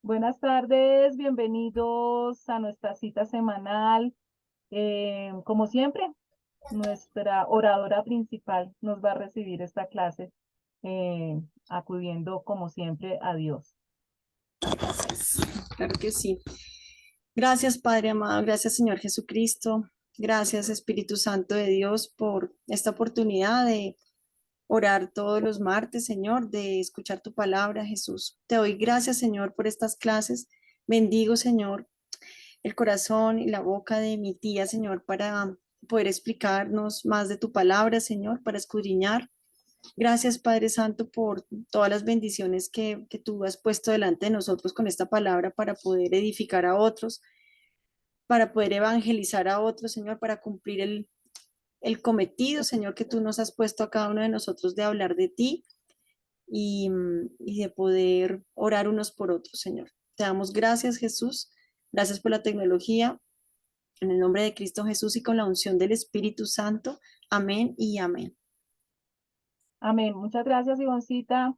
Buenas tardes, bienvenidos a nuestra cita semanal. Como siempre, nuestra oradora principal nos va a recibir esta clase, acudiendo como siempre a Dios. Claro que sí. Gracias, Padre amado. Gracias, Señor Jesucristo. Gracias, Espíritu Santo de Dios, por esta oportunidad de orar todos los martes, Señor, de escuchar tu palabra, Jesús. Te doy gracias, Señor, por estas clases. Bendigo, Señor, el corazón y la boca de mi tía, Señor, para poder explicarnos más de tu palabra, Señor, para escudriñar. Gracias, Padre Santo, por todas las bendiciones que tú has puesto delante de nosotros con esta palabra para poder edificar a otros, para poder evangelizar a otros, Señor, para cumplir el cometido, Señor, que tú nos has puesto a cada uno de nosotros de hablar de ti y de poder orar unos por otros, Señor. Te damos gracias, Jesús. Gracias por la tecnología. En el nombre de Cristo Jesús y con la unción del Espíritu Santo. Amén y amén. Amén. Muchas gracias, Ivoncita.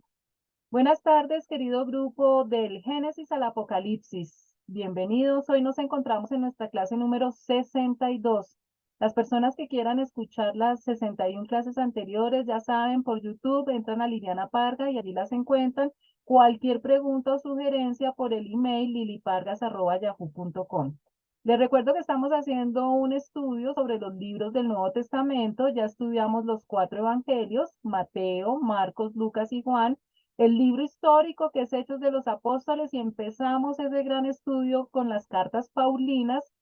Buenas tardes, querido grupo del Génesis al Apocalipsis. Bienvenidos. Hoy nos encontramos en nuestra clase número 62. Las personas que quieran escuchar las 61 clases anteriores, ya saben, por YouTube, entran a Liliana Parga y allí las encuentran. Cualquier pregunta o sugerencia por el email lilipargas@yahoo.com. Les recuerdo que estamos haciendo un estudio sobre los libros del Nuevo Testamento. Ya estudiamos los 4 evangelios: Mateo, Marcos, Lucas y Juan, el libro histórico que es Hechos de los Apóstoles, y empezamos ese gran estudio con las cartas paulinas.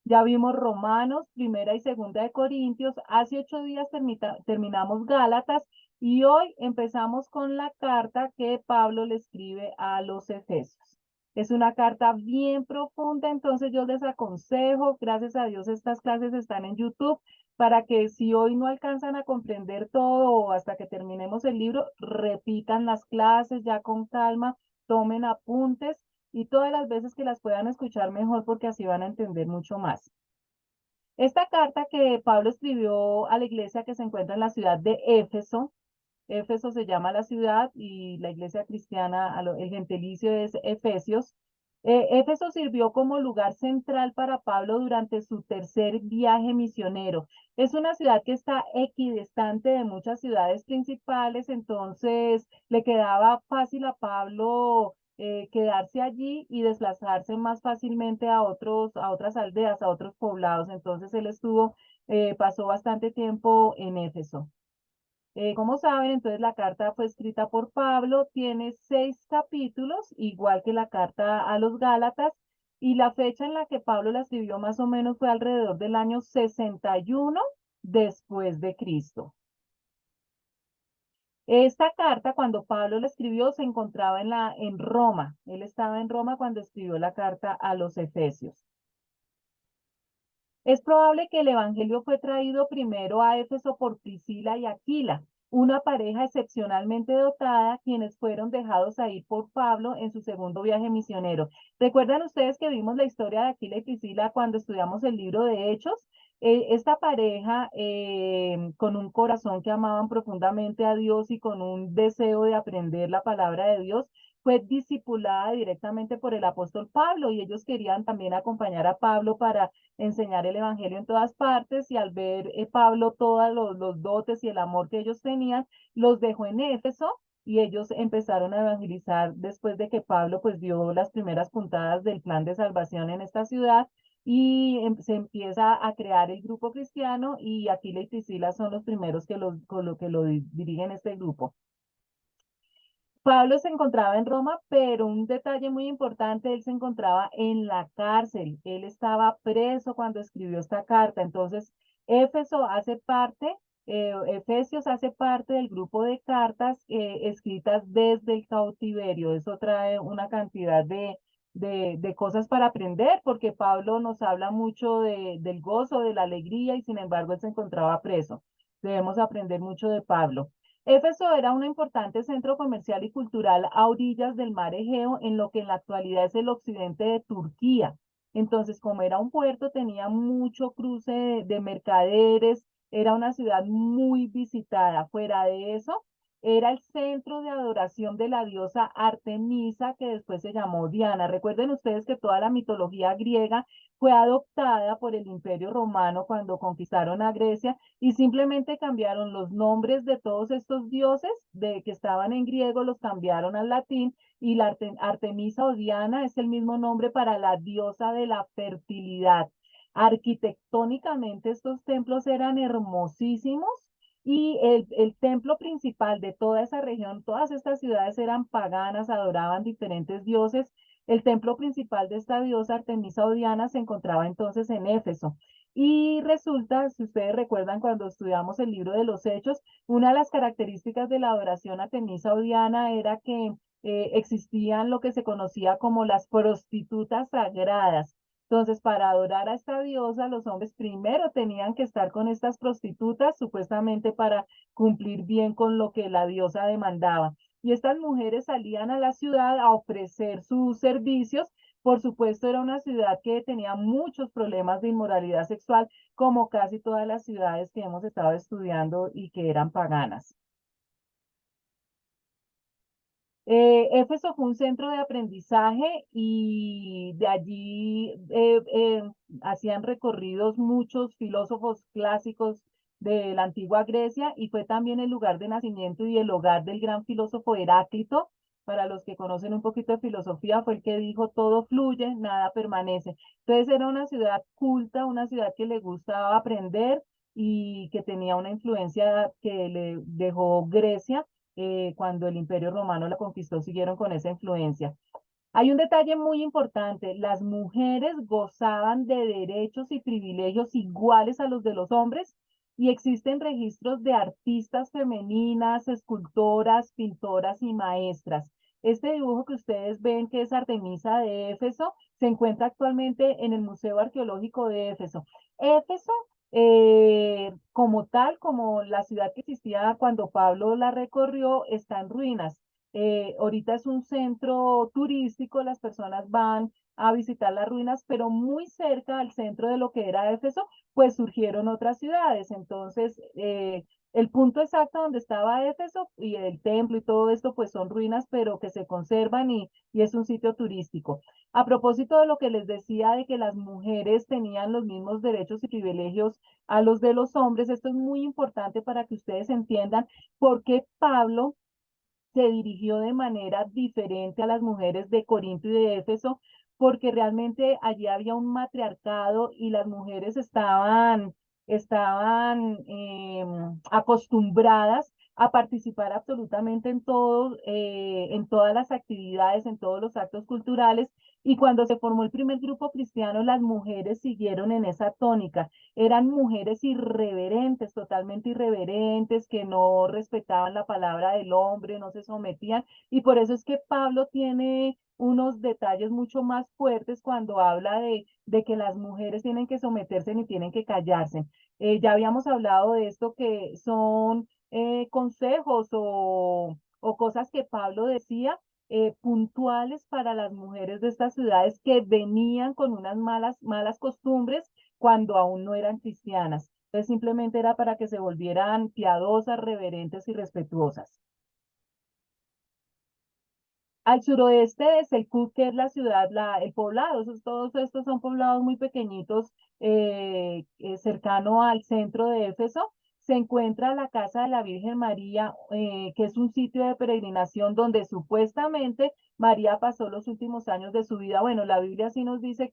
Ya vimos Romanos, Primera y Segunda de Corintios. Hace 8 días terminamos Gálatas y hoy empezamos con la carta que Pablo le escribe a los Efesios. Es una carta bien profunda, entonces yo les aconsejo, gracias a Dios estas clases están en YouTube, para que si hoy no alcanzan a comprender todo o hasta que terminemos el libro, repitan las clases ya con calma, tomen apuntes y todas las veces que las puedan escuchar mejor, porque así van a entender mucho más. Esta carta que Pablo escribió a la iglesia que se encuentra en la ciudad de Éfeso. Éfeso se llama la ciudad y la iglesia cristiana, el gentilicio es Efesios. Éfeso sirvió como lugar central para Pablo durante su tercer viaje misionero. Es una ciudad que está equidistante de muchas ciudades principales, entonces le quedaba fácil a Pablo quedarse allí y desplazarse más fácilmente a otras aldeas, a otros poblados. Entonces él pasó bastante tiempo en Éfeso. Como saben, entonces la carta fue escrita por Pablo, tiene 6 capítulos, igual que la carta a los Gálatas, y la fecha en la que Pablo la escribió más o menos fue alrededor del año 61 después de Cristo. Esta carta, cuando Pablo la escribió, se encontraba en Roma. Él estaba en Roma cuando escribió la carta a los Efesios. Es probable que el evangelio fue traído primero a Éfeso por Priscila y Aquila, una pareja excepcionalmente dotada, quienes fueron dejados ahí por Pablo en su segundo viaje misionero. ¿Recuerdan ustedes que vimos la historia de Aquila y Priscila cuando estudiamos el libro de Hechos? Esta pareja, con un corazón que amaban profundamente a Dios y con un deseo de aprender la palabra de Dios, fue discipulada directamente por el apóstol Pablo, y ellos querían también acompañar a Pablo para enseñar el evangelio en todas partes. Y al ver Pablo todos los dotes y el amor que ellos tenían, los dejó en Éfeso y ellos empezaron a evangelizar después de que Pablo pues dio las primeras puntadas del plan de salvación en esta ciudad. Y se empieza a crear el grupo cristiano, y Aquila y Priscila son los primeros que lo dirigen este grupo. Pablo se encontraba en Roma, pero un detalle muy importante: él se encontraba en la cárcel. Él estaba preso cuando escribió esta carta. Entonces, Éfeso hace parte, Efesios hace parte del grupo de cartas escritas desde el cautiverio. Eso trae una cantidad de cosas para aprender, porque Pablo nos habla mucho del gozo, de la alegría, y sin embargo él se encontraba preso. Debemos aprender mucho de Pablo. Éfeso era un importante centro comercial y cultural a orillas del mar Egeo, en lo que en la actualidad es el occidente de Turquía. Entonces, como era un puerto, tenía mucho cruce de mercaderes, era una ciudad muy visitada. Fuera de eso, era el centro de adoración de la diosa Artemisa, que después se llamó Diana. Recuerden ustedes que toda la mitología griega fue adoptada por el Imperio Romano cuando conquistaron a Grecia y simplemente cambiaron los nombres de todos estos dioses de que estaban en griego, los cambiaron al latín y la Artemisa o Diana es el mismo nombre para la diosa de la fertilidad. Arquitectónicamente estos templos eran hermosísimos y el templo principal de toda esa región, todas estas ciudades eran paganas, adoraban diferentes dioses. El templo principal de esta diosa Artemisa o Diana se encontraba entonces en Éfeso. Y resulta, si ustedes recuerdan cuando estudiamos el libro de los Hechos, una de las características de la adoración a Artemisa o Diana era que existían lo que se conocía como las prostitutas sagradas. Entonces, para adorar a esta diosa, los hombres primero tenían que estar con estas prostitutas, supuestamente para cumplir bien con lo que la diosa demandaba. Y estas mujeres salían a la ciudad a ofrecer sus servicios. Por supuesto, era una ciudad que tenía muchos problemas de inmoralidad sexual, como casi todas las ciudades que hemos estado estudiando y que eran paganas. Éfeso fue un centro de aprendizaje y de allí hacían recorridos muchos filósofos clásicos de la antigua Grecia y fue también el lugar de nacimiento y el hogar del gran filósofo Heráclito. Para los que conocen un poquito de filosofía, fue el que dijo todo fluye, nada permanece. Entonces era una ciudad culta, una ciudad que le gustaba aprender y que tenía una influencia que le dejó Grecia cuando el Imperio Romano la conquistó, siguieron con esa influencia. Hay un detalle muy importante, las mujeres gozaban de derechos y privilegios iguales a los de los hombres y existen registros de artistas femeninas, escultoras, pintoras y maestras. Este dibujo que ustedes ven, que es Artemisa de Éfeso, se encuentra actualmente en el Museo Arqueológico de Éfeso. Éfeso, como tal, como la ciudad que existía cuando Pablo la recorrió, está en ruinas. Ahorita es un centro turístico, las personas van a visitar las ruinas, pero muy cerca al centro de lo que era Éfeso, pues surgieron otras ciudades. Entonces, el punto exacto donde estaba Éfeso y el templo y todo esto, pues son ruinas, pero que se conservan y es un sitio turístico. A propósito de lo que les decía de que las mujeres tenían los mismos derechos y privilegios a los de los hombres, esto es muy importante para que ustedes entiendan por qué Pablo se dirigió de manera diferente a las mujeres de Corinto y de Éfeso, porque realmente allí había un matriarcado y las mujeres estaban acostumbradas a participar absolutamente en todo, en todas las actividades, en todos los actos culturales. Y cuando se formó el primer grupo cristiano, las mujeres siguieron en esa tónica. Eran mujeres irreverentes, totalmente irreverentes, que no respetaban la palabra del hombre, no se sometían. Y por eso es que Pablo tiene unos detalles mucho más fuertes cuando habla de que las mujeres tienen que someterse ni tienen que callarse. Ya habíamos hablado de esto que son consejos o cosas que Pablo decía puntuales para las mujeres de estas ciudades que venían con unas malas costumbres cuando aún no eran cristianas. Entonces simplemente era para que se volvieran piadosas, reverentes y respetuosas. Al suroeste de Selkuk, que es la ciudad, el poblado, todos estos son poblados muy pequeñitos, cercano al centro de Éfeso, se encuentra la casa de la Virgen María, que es un sitio de peregrinación donde supuestamente María pasó los últimos años de su vida. Bueno, la Biblia sí nos dice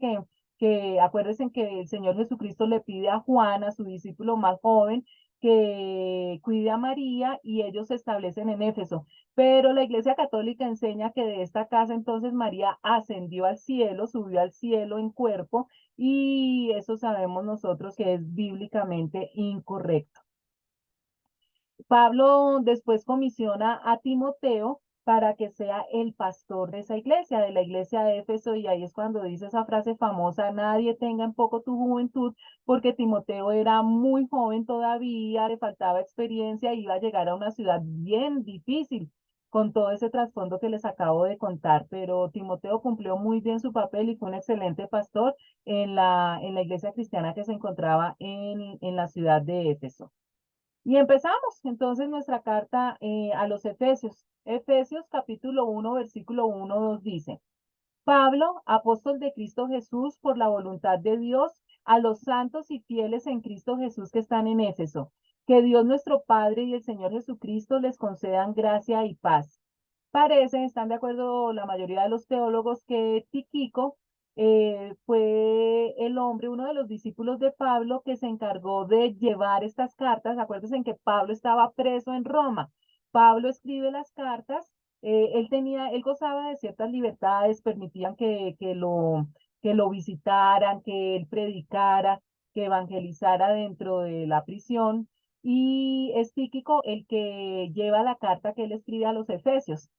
que acuérdense que el Señor Jesucristo le pide a Juan, a su discípulo más joven, que cuide a María y ellos se establecen en Éfeso. Pero la Iglesia Católica enseña que de esta casa entonces María ascendió al cielo, subió al cielo en cuerpo, y eso sabemos nosotros que es bíblicamente incorrecto. Pablo después comisiona a Timoteo para que sea el pastor de esa iglesia, de la iglesia de Éfeso, y ahí es cuando dice esa frase famosa, nadie tenga en poco tu juventud, porque Timoteo era muy joven todavía, le faltaba experiencia, iba a llegar a una ciudad bien difícil con todo ese trasfondo que les acabo de contar, pero Timoteo cumplió muy bien su papel y fue un excelente pastor en la iglesia cristiana que se encontraba en la ciudad de Éfeso. Y empezamos entonces nuestra carta a los Efesios. Efesios capítulo 1, versículo 1, 2 dice: Pablo, apóstol de Cristo Jesús, por la voluntad de Dios, a los santos y fieles en Cristo Jesús que están en Éfeso. Que Dios nuestro Padre y el Señor Jesucristo les concedan gracia y paz. Parece, están de acuerdo la mayoría de los teólogos, que Tíquico fue el hombre, uno de los discípulos de Pablo, que se encargó de llevar estas cartas. Acuérdense en que Pablo estaba preso en Roma. Pablo escribe las cartas. Él gozaba de ciertas libertades, permitían que lo visitaran, que él predicara, que evangelizara dentro de la prisión. Y es Tíquico el que lleva la carta que él escribe a los Efesios.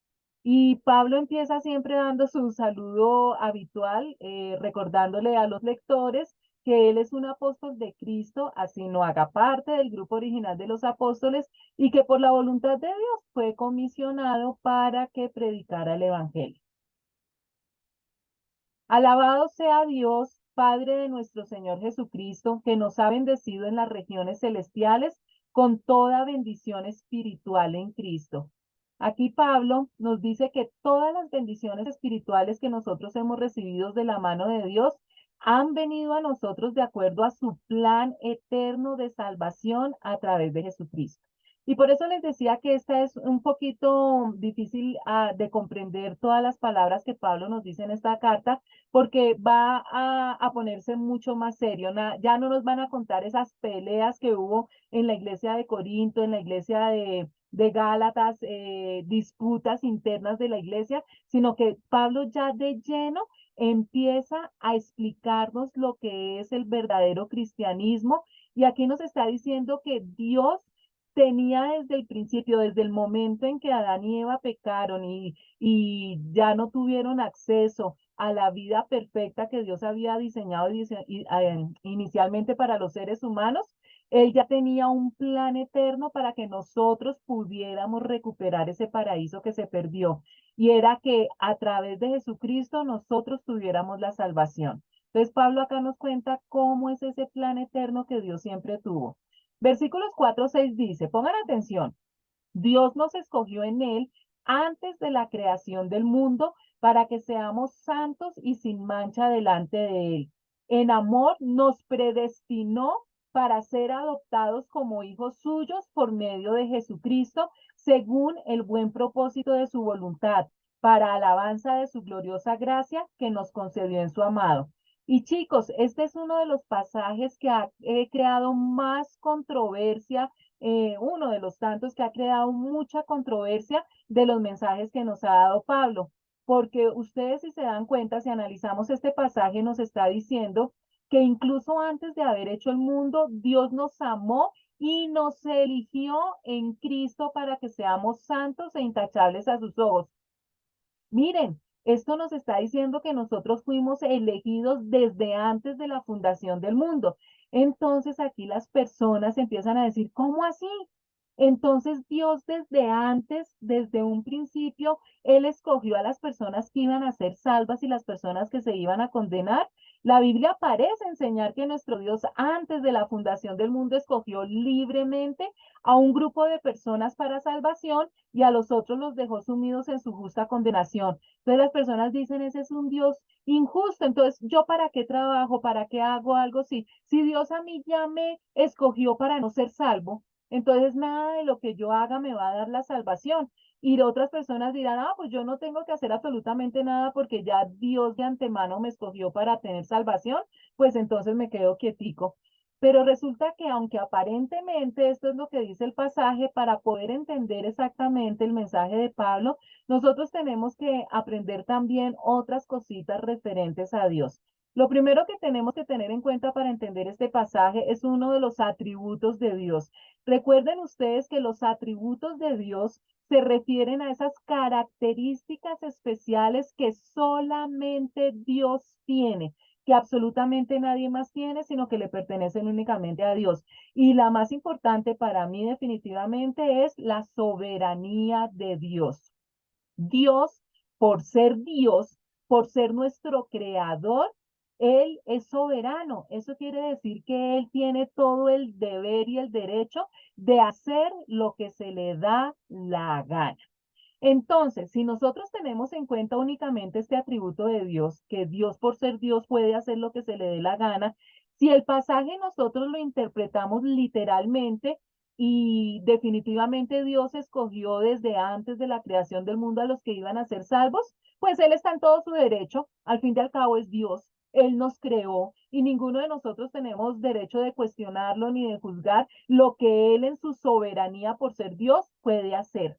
Y Pablo empieza siempre dando su saludo habitual, recordándole a los lectores que él es un apóstol de Cristo, así no haga parte del grupo original de los apóstoles, y que por la voluntad de Dios fue comisionado para que predicara el evangelio. Alabado sea Dios, Padre de nuestro Señor Jesucristo, que nos ha bendecido en las regiones celestiales con toda bendición espiritual en Cristo. Aquí Pablo nos dice que todas las bendiciones espirituales que nosotros hemos recibido de la mano de Dios han venido a nosotros de acuerdo a su plan eterno de salvación a través de Jesucristo. Y por eso les decía que esta es un poquito difícil de comprender todas las palabras que Pablo nos dice en esta carta, porque va a ponerse mucho más serio. Ya no nos van a contar esas peleas que hubo en la iglesia de Corinto, en la iglesia de Gálatas, disputas internas de la iglesia, sino que Pablo ya de lleno empieza a explicarnos lo que es el verdadero cristianismo. Y aquí nos está diciendo que Dios tenía desde el principio, desde el momento en que Adán y Eva pecaron y ya no tuvieron acceso a la vida perfecta que Dios había diseñado inicialmente para los seres humanos. Él ya tenía un plan eterno para que nosotros pudiéramos recuperar ese paraíso que se perdió. Y era que a través de Jesucristo nosotros tuviéramos la salvación. Entonces Pablo acá nos cuenta cómo es ese plan eterno que Dios siempre tuvo. Versículos 4, 6 dice, pongan atención: Dios nos escogió en él antes de la creación del mundo para que seamos santos y sin mancha delante de él. En amor nos predestinó para ser adoptados como hijos suyos por medio de Jesucristo, según el buen propósito de su voluntad, para alabanza de su gloriosa gracia que nos concedió en su amado. Y chicos, este es uno de los pasajes que ha creado más controversia, uno de los tantos que ha creado mucha controversia de los mensajes que nos ha dado Pablo, porque ustedes, si se dan cuenta, si analizamos este pasaje, nos está diciendo que incluso antes de haber hecho el mundo, Dios nos amó y nos eligió en Cristo para que seamos santos e intachables a sus ojos. Miren, esto nos está diciendo que nosotros fuimos elegidos desde antes de la fundación del mundo. Entonces aquí las personas empiezan a decir, ¿cómo así? Entonces Dios desde antes, desde un principio, Él escogió a las personas que iban a ser salvas y las personas que se iban a condenar. La Biblia parece enseñar que nuestro Dios antes de la fundación del mundo escogió libremente a un grupo de personas para salvación y a los otros los dejó sumidos en su justa condenación. Entonces las personas dicen, ese es un Dios injusto. Entonces, ¿yo para qué trabajo? ¿Para qué hago algo? Si Dios a mí ya me escogió para no ser salvo, entonces nada de lo que yo haga me va a dar la salvación. Y otras personas dirán, pues yo no tengo que hacer absolutamente nada porque ya Dios de antemano me escogió para tener salvación, pues entonces me quedo quietico. Pero resulta que aunque aparentemente esto es lo que dice el pasaje, para poder entender exactamente el mensaje de Pablo, nosotros tenemos que aprender también otras cositas referentes a Dios. Lo primero que tenemos que tener en cuenta para entender este pasaje es uno de los atributos de Dios. Recuerden ustedes que los atributos de Dios se refieren a esas características especiales que solamente Dios tiene, que absolutamente nadie más tiene, sino que le pertenecen únicamente a Dios. Y la más importante para mí definitivamente es la soberanía de Dios. Dios, por ser nuestro creador, Él es soberano. Eso quiere decir que Él tiene todo el deber y el derecho de hacer lo que se le da la gana. Entonces, si nosotros tenemos en cuenta únicamente este atributo de Dios, que Dios por ser Dios puede hacer lo que se le dé la gana, si el pasaje nosotros lo interpretamos literalmente y definitivamente Dios escogió desde antes de la creación del mundo a los que iban a ser salvos, pues Él está en todo su derecho, al fin y al cabo es Dios. Él nos creó y ninguno de nosotros tenemos derecho de cuestionarlo ni de juzgar lo que Él en su soberanía por ser Dios puede hacer.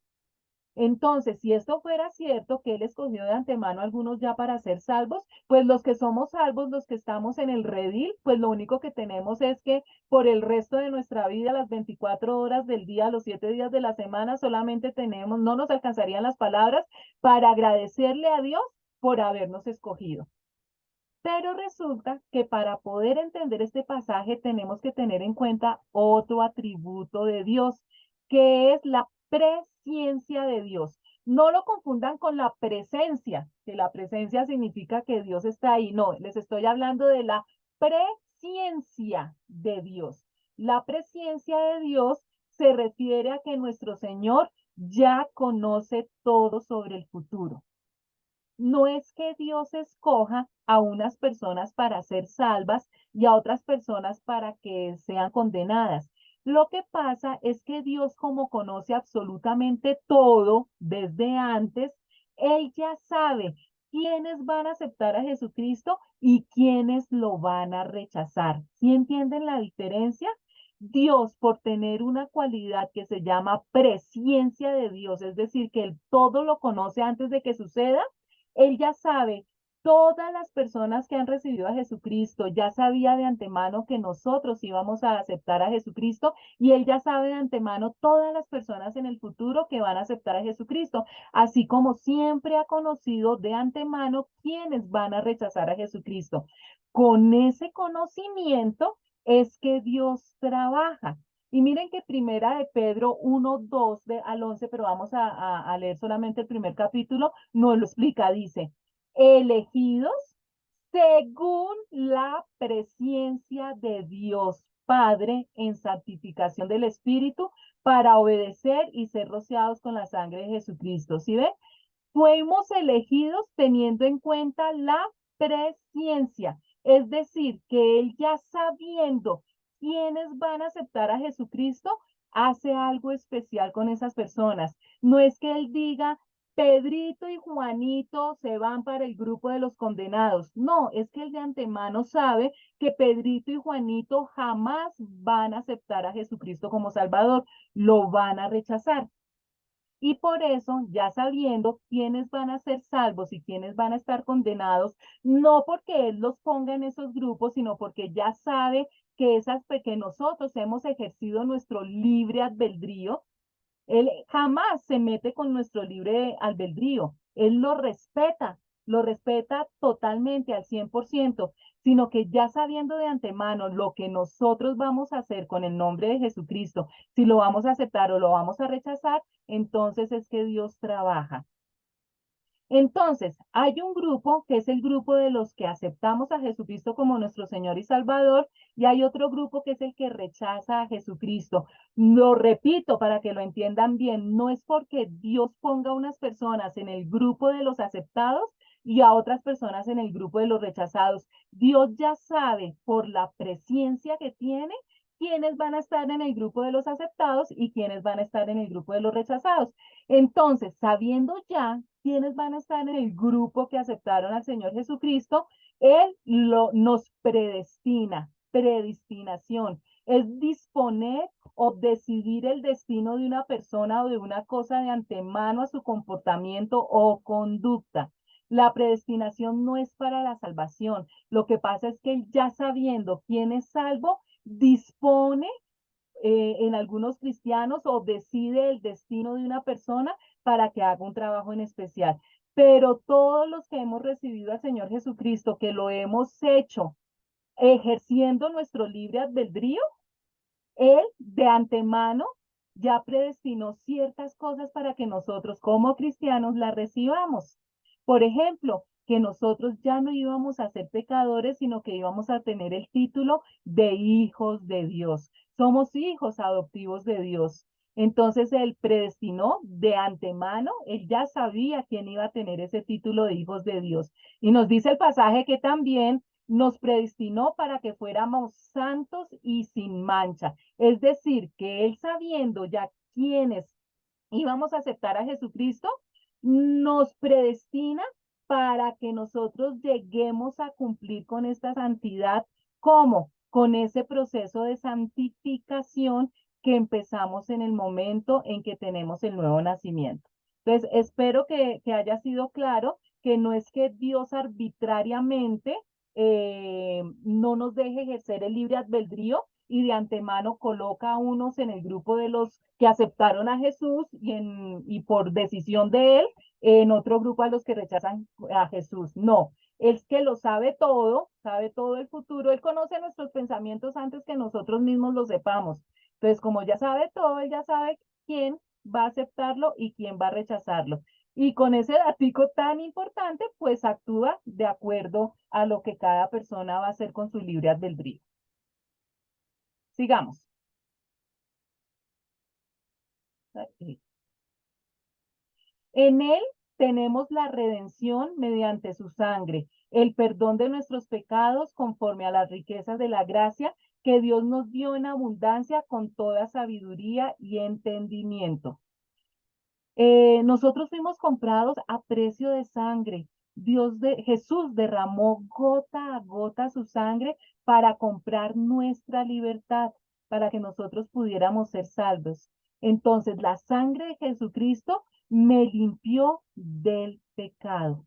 Entonces, si esto fuera cierto, que Él escogió de antemano a algunos ya para ser salvos, pues los que somos salvos, los que estamos en el redil, pues lo único que tenemos es que por el resto de nuestra vida, las 24 horas del día, los 7 días de la semana, solamente tenemos, no nos alcanzarían las palabras para agradecerle a Dios por habernos escogido. Pero resulta que para poder entender este pasaje tenemos que tener en cuenta otro atributo de Dios, que es la presciencia de Dios. No lo confundan con la presencia, que la presencia significa que Dios está ahí. No, les estoy hablando de la presciencia de Dios. La presciencia de Dios se refiere a que nuestro Señor ya conoce todo sobre el futuro. No es que Dios escoja a unas personas para ser salvas y a otras personas para que sean condenadas. Lo que pasa es que Dios, como conoce absolutamente todo desde antes, Él ya sabe quiénes van a aceptar a Jesucristo y quiénes lo van a rechazar. ¿Sí entienden la diferencia? Dios, por tener una cualidad que se llama presciencia de Dios, es decir, que Él todo lo conoce antes de que suceda, él ya sabe, todas las personas que han recibido a Jesucristo, ya sabía de antemano que nosotros íbamos a aceptar a Jesucristo y Él ya sabe de antemano todas las personas en el futuro que van a aceptar a Jesucristo, así como siempre ha conocido de antemano quiénes van a rechazar a Jesucristo. Con ese conocimiento es que Dios trabaja. Y miren que primera de Pedro 1, 2 al 11, pero vamos a leer solamente el primer capítulo, nos lo explica, dice, elegidos según la presciencia de Dios Padre en santificación del Espíritu para obedecer y ser rociados con la sangre de Jesucristo. ¿Sí ven? Fuimos elegidos teniendo en cuenta la presciencia, es decir, que Él ya sabiendo quiénes van a aceptar a Jesucristo, hace algo especial con esas personas. No es que Él diga, Pedrito y Juanito se van para el grupo de los condenados. No, es que Él de antemano sabe que Pedrito y Juanito jamás van a aceptar a Jesucristo como Salvador, lo van a rechazar. Y por eso, ya sabiendo quiénes van a ser salvos y quiénes van a estar condenados, no porque Él los ponga en esos grupos, sino porque ya sabe que, que nosotros hemos ejercido nuestro libre albedrío. Él jamás se mete con nuestro libre albedrío. Él lo respeta totalmente al 100%, sino que ya sabiendo de antemano lo que nosotros vamos a hacer con el nombre de Jesucristo, si lo vamos a aceptar o lo vamos a rechazar, entonces es que Dios trabaja. Entonces, hay un grupo que es el grupo de los que aceptamos a Jesucristo como nuestro Señor y Salvador, y hay otro grupo que es el que rechaza a Jesucristo. Lo repito para que lo entiendan bien, no es porque Dios ponga unas personas en el grupo de los aceptados y a otras personas en el grupo de los rechazados. Dios ya sabe por la presciencia que tiene quiénes van a estar en el grupo de los aceptados y quiénes van a estar en el grupo de los rechazados. Entonces, sabiendo ya quiénes van a estar en el grupo que aceptaron al Señor Jesucristo, Él nos predestina, predestinación, es disponer o decidir el destino de una persona o de una cosa de antemano a su comportamiento o conducta. La predestinación no es para la salvación. Lo que pasa es que Él ya sabiendo quién es salvo, dispone en algunos cristianos o decide el destino de una persona para que haga un trabajo en especial. Pero todos los que hemos recibido al Señor Jesucristo, que lo hemos hecho ejerciendo nuestro libre albedrío, Él de antemano ya predestinó ciertas cosas para que nosotros como cristianos las recibamos. Por ejemplo, que nosotros ya no íbamos a ser pecadores, sino que íbamos a tener el título de hijos de Dios. Somos hijos adoptivos de Dios. Entonces Él predestinó de antemano, Él ya sabía quién iba a tener ese título de hijos de Dios. Y nos dice el pasaje que también nos predestinó para que fuéramos santos y sin mancha. Es decir, que Él sabiendo ya quiénes íbamos a aceptar a Jesucristo, nos predestina para que nosotros lleguemos a cumplir con esta santidad. ¿Cómo? Con ese proceso de santificación que empezamos en el momento en que tenemos el nuevo nacimiento. Entonces, espero que haya sido claro que no es que Dios arbitrariamente no nos deje ejercer el libre albedrío y de antemano coloca a unos en el grupo de los que aceptaron a Jesús y por decisión de él, en otro grupo a los que rechazan a Jesús. No, es que lo sabe todo el futuro, él conoce nuestros pensamientos antes que nosotros mismos lo sepamos. Entonces, como ya sabe todo, él ya sabe quién va a aceptarlo y quién va a rechazarlo. Y con ese datico tan importante, pues actúa de acuerdo a lo que cada persona va a hacer con su libre albedrío. Sigamos. En él tenemos la redención mediante su sangre, el perdón de nuestros pecados conforme a las riquezas de la gracia que Dios nos dio en abundancia con toda sabiduría y entendimiento. Nosotros fuimos comprados a precio de sangre. Jesús derramó gota a gota su sangre para comprar nuestra libertad, para que nosotros pudiéramos ser salvos. Entonces, la sangre de Jesucristo me limpió del pecado.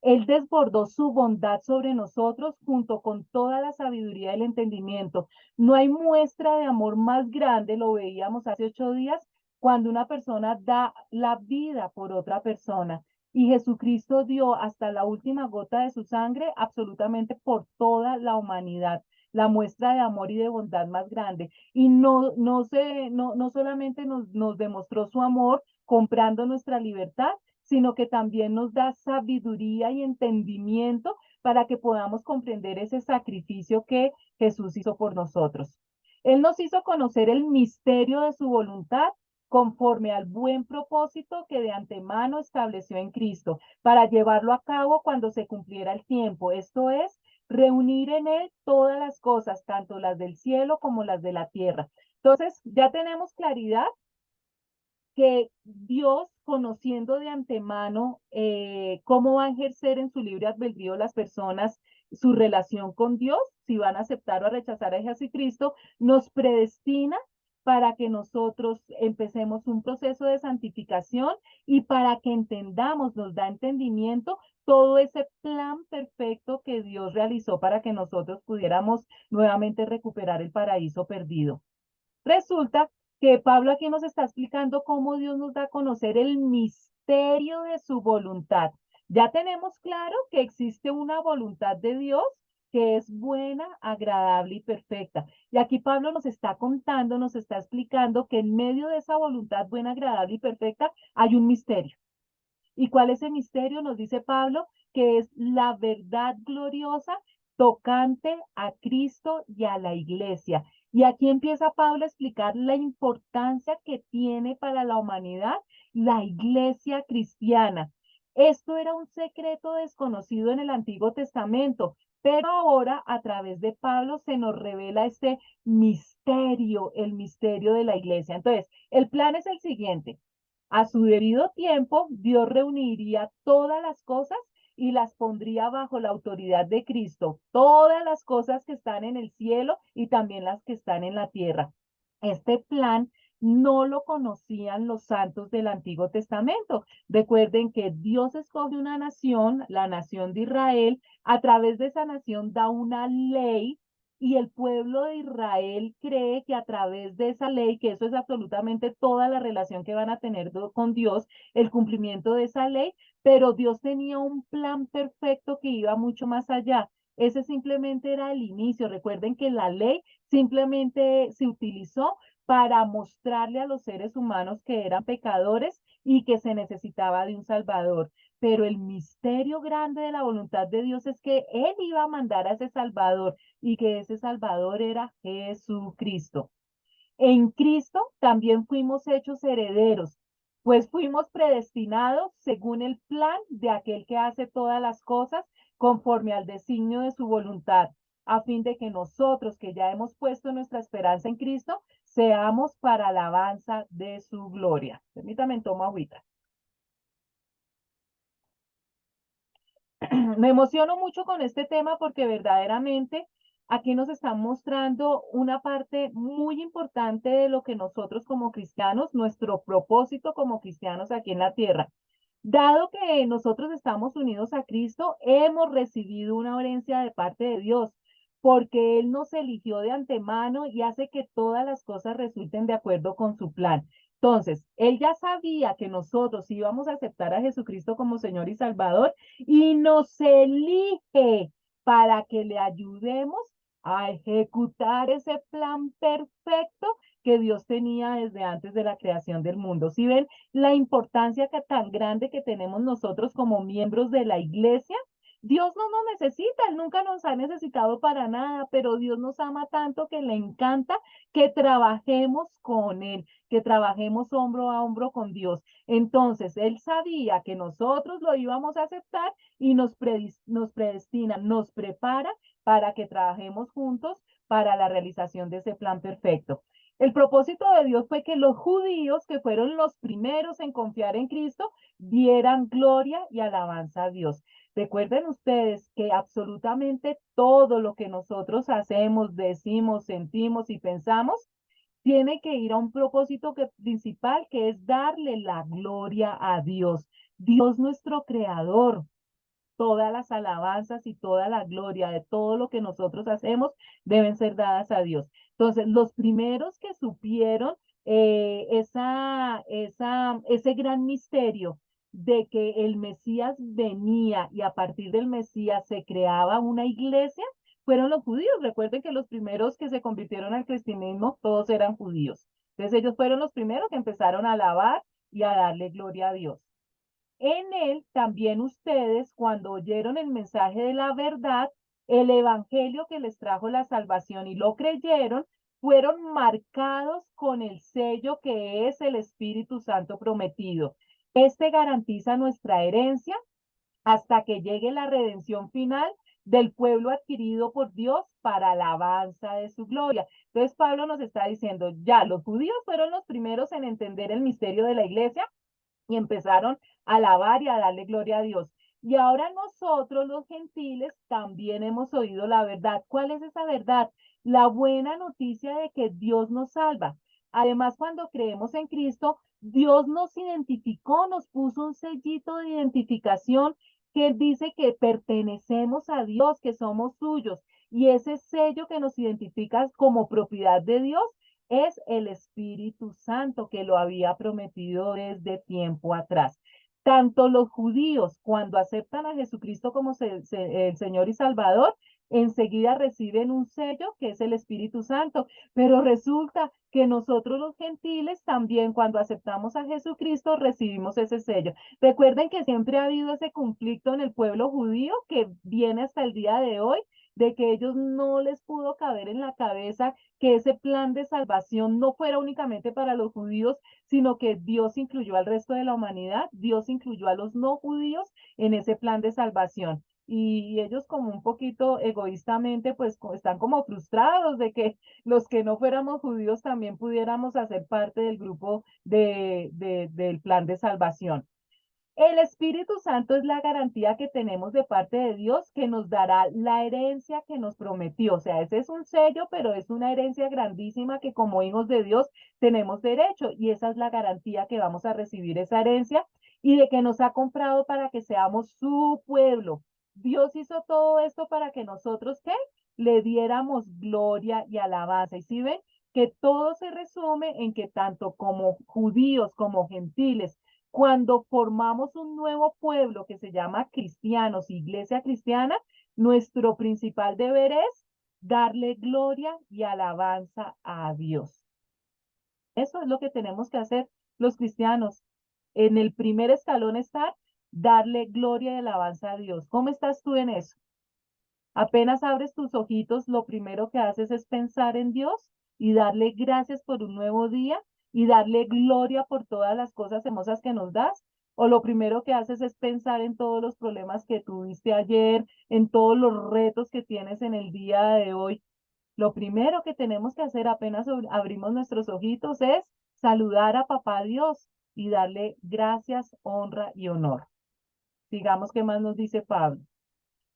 Él desbordó su bondad sobre nosotros junto con toda la sabiduría del entendimiento. No hay muestra de amor más grande, lo veíamos hace 8 días, cuando una persona da la vida por otra persona. Y Jesucristo dio hasta la última gota de su sangre absolutamente por toda la humanidad, la muestra de amor y de bondad más grande. Y no solamente nos demostró su amor comprando nuestra libertad, sino que también nos da sabiduría y entendimiento para que podamos comprender ese sacrificio que Jesús hizo por nosotros. Él nos hizo conocer el misterio de su voluntad conforme al buen propósito que de antemano estableció en Cristo, para llevarlo a cabo cuando se cumpliera el tiempo. Esto es, reunir en él todas las cosas, tanto las del cielo como las de la tierra. Entonces, ya tenemos claridad que Dios, conociendo de antemano cómo va a ejercer en su libre albedrío las personas su relación con Dios, si van a aceptar o a rechazar a Jesucristo, nos predestina para que nosotros empecemos un proceso de santificación y para que entendamos, nos da entendimiento todo ese plan perfecto que Dios realizó para que nosotros pudiéramos nuevamente recuperar el paraíso perdido. Resulta que Pablo aquí nos está explicando cómo Dios nos da a conocer el misterio de su voluntad. Ya tenemos claro que existe una voluntad de Dios que es buena, agradable y perfecta. Y aquí Pablo nos está contando, nos está explicando que en medio de esa voluntad buena, agradable y perfecta hay un misterio. ¿Y cuál es el misterio? Nos dice Pablo que es la verdad gloriosa tocante a Cristo y a la iglesia. Y aquí empieza Pablo a explicar la importancia que tiene para la humanidad la iglesia cristiana. Esto era un secreto desconocido en el Antiguo Testamento, pero ahora a través de Pablo se nos revela este misterio, el misterio de la iglesia. Entonces, el plan es el siguiente. A su debido tiempo, Dios reuniría todas las cosas y las pondría bajo la autoridad de Cristo, todas las cosas que están en el cielo y también las que están en la tierra. Este plan no lo conocían los santos del Antiguo Testamento. Recuerden que Dios escoge una nación, la nación de Israel, a través de esa nación da una ley y el pueblo de Israel cree que a través de esa ley, que eso es absolutamente toda la relación que van a tener con Dios, el cumplimiento de esa ley, pero Dios tenía un plan perfecto que iba mucho más allá. Ese simplemente era el inicio. Recuerden que la ley simplemente se utilizó para mostrarle a los seres humanos que eran pecadores y que se necesitaba de un Salvador. Pero el misterio grande de la voluntad de Dios es que Él iba a mandar a ese Salvador y que ese Salvador era Jesucristo. En Cristo también fuimos hechos herederos, pues fuimos predestinados según el plan de aquel que hace todas las cosas conforme al designio de su voluntad, a fin de que nosotros que ya hemos puesto nuestra esperanza en Cristo, seamos para alabanza de su gloria. Permítame, tomo agüita. Me emociono mucho con este tema porque verdaderamente aquí nos están mostrando una parte muy importante de lo que nosotros como cristianos, nuestro propósito como cristianos aquí en la tierra. Dado que nosotros estamos unidos a Cristo, hemos recibido una herencia de parte de Dios, porque Él nos eligió de antemano y hace que todas las cosas resulten de acuerdo con su plan. Entonces, Él ya sabía que nosotros íbamos a aceptar a Jesucristo como Señor y Salvador y nos elige para que le ayudemos a ejecutar ese plan perfecto que Dios tenía desde antes de la creación del mundo. ¿Sí ven la importancia tan grande que tenemos nosotros como miembros de la iglesia? Dios no nos necesita, Él nunca nos ha necesitado para nada, pero Dios nos ama tanto que le encanta que trabajemos con Él, que trabajemos hombro a hombro con Dios. Entonces, Él sabía que nosotros lo íbamos a aceptar y nos predestina, nos prepara para que trabajemos juntos para la realización de ese plan perfecto. El propósito de Dios fue que los judíos, que fueron los primeros en confiar en Cristo, dieran gloria y alabanza a Dios. Recuerden ustedes que absolutamente todo lo que nosotros hacemos, decimos, sentimos y pensamos tiene que ir a un propósito principal, que es darle la gloria a Dios. Dios nuestro creador, todas las alabanzas y toda la gloria de todo lo que nosotros hacemos deben ser dadas a Dios. Entonces, los primeros que supieron ese gran misterio de que el Mesías venía y a partir del Mesías se creaba una iglesia, fueron los judíos. Recuerden que los primeros que se convirtieron al cristianismo, todos eran judíos. Entonces, ellos fueron los primeros que empezaron a alabar y a darle gloria a Dios. En él también ustedes, cuando oyeron el mensaje de la verdad, el evangelio que les trajo la salvación y lo creyeron, fueron marcados con el sello que es el Espíritu Santo prometido. Este garantiza nuestra herencia hasta que llegue la redención final del pueblo adquirido por Dios para alabanza de su gloria. Entonces Pablo nos está diciendo, ya los judíos fueron los primeros en entender el misterio de la iglesia, y empezaron a alabar y a darle gloria a Dios. Y ahora nosotros los gentiles también hemos oído la verdad. ¿Cuál es esa verdad? La buena noticia de que Dios nos salva. Además, cuando creemos en Cristo, Dios nos identificó, nos puso un sellito de identificación que dice que pertenecemos a Dios, que somos suyos. Y ese sello que nos identifica como propiedad de Dios es el Espíritu Santo que lo había prometido desde tiempo atrás. Tanto los judíos, cuando aceptan a Jesucristo como el Señor y Salvador, enseguida reciben un sello que es el Espíritu Santo. Pero resulta que nosotros los gentiles también cuando aceptamos a Jesucristo recibimos ese sello. Recuerden que siempre ha habido ese conflicto en el pueblo judío que viene hasta el día de hoy, de que ellos no les pudo caber en la cabeza que ese plan de salvación no fuera únicamente para los judíos, sino que Dios incluyó al resto de la humanidad, Dios incluyó a los no judíos en ese plan de salvación. Y ellos como un poquito egoístamente, pues están como frustrados de que los que no fuéramos judíos también pudiéramos hacer parte del grupo del plan de salvación. El Espíritu Santo es la garantía que tenemos de parte de Dios que nos dará la herencia que nos prometió. O sea, ese es un sello, pero es una herencia grandísima que como hijos de Dios tenemos derecho y esa es la garantía que vamos a recibir esa herencia y de que nos ha comprado para que seamos su pueblo. Dios hizo todo esto para que nosotros, ¿qué? Le diéramos gloria y alabanza. Y si ven que todo se resume en que tanto como judíos como gentiles, cuando formamos un nuevo pueblo que se llama cristianos, iglesia cristiana, nuestro principal deber es darle gloria y alabanza a Dios. Eso es lo que tenemos que hacer los cristianos. en el primer escalón está darle gloria y alabanza a Dios. ¿Cómo estás tú en eso? Apenas abres tus ojitos, lo primero que haces es pensar en Dios y darle gracias por un nuevo día y darle gloria por todas las cosas hermosas que nos das. O lo primero que haces es pensar en todos los problemas que tuviste ayer, en todos los retos que tienes en el día de hoy. Lo primero que tenemos que hacer apenas abrimos nuestros ojitos es saludar a Papá Dios y darle gracias, honra y honor. Sigamos qué más nos dice Pablo.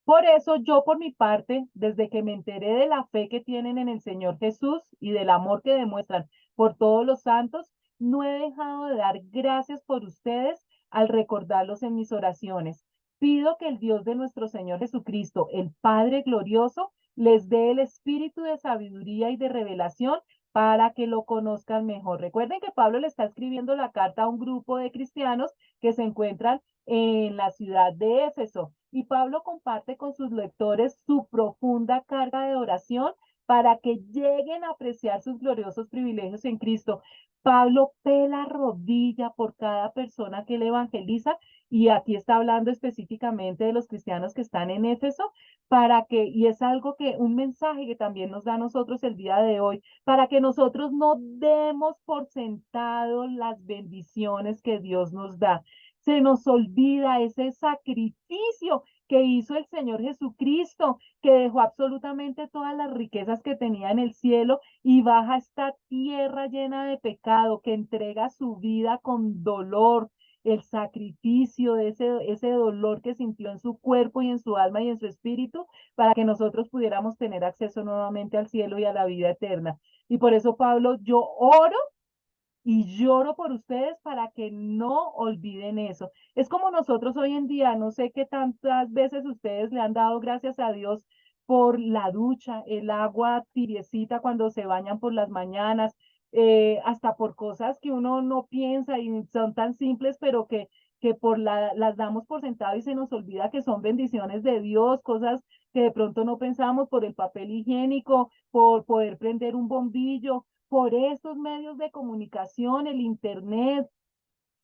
Por eso yo por mi parte, desde que me enteré de la fe que tienen en el Señor Jesús y del amor que demuestran por todos los santos, no he dejado de dar gracias por ustedes al recordarlos en mis oraciones. Pido que el Dios de nuestro Señor Jesucristo, el Padre glorioso, les dé el espíritu de sabiduría y de revelación para que lo conozcan mejor. Recuerden que Pablo le está escribiendo la carta a un grupo de cristianos que se encuentran en la ciudad de Éfeso. Y Pablo comparte con sus lectores su profunda carga de oración para que lleguen a apreciar sus gloriosos privilegios en Cristo. Pablo pela rodilla por cada persona que le evangeliza y aquí está hablando específicamente de los cristianos que están en Éfeso para que, y es algo que, un mensaje que también nos da a nosotros el día de hoy, para que nosotros no demos por sentado las bendiciones que Dios nos da. Se nos olvida ese sacrificio que hizo el Señor Jesucristo, que dejó absolutamente todas las riquezas que tenía en el cielo y baja a esta tierra llena de pecado, que entrega su vida con dolor, el sacrificio de ese dolor que sintió en su cuerpo y en su alma y en su espíritu, para que nosotros pudiéramos tener acceso nuevamente al cielo y a la vida eterna. Y por eso, Pablo, yo oro y lloro por ustedes para que no olviden eso. Es como nosotros hoy en día, no sé qué tantas veces ustedes le han dado gracias a Dios por la ducha, el agua tibiecita cuando se bañan por las mañanas, hasta por cosas que uno no piensa y son tan simples, pero que las damos por sentado y se nos olvida que son bendiciones de Dios, cosas que de pronto no pensamos por el papel higiénico, por poder prender un bombillo, por estos medios de comunicación, el Internet,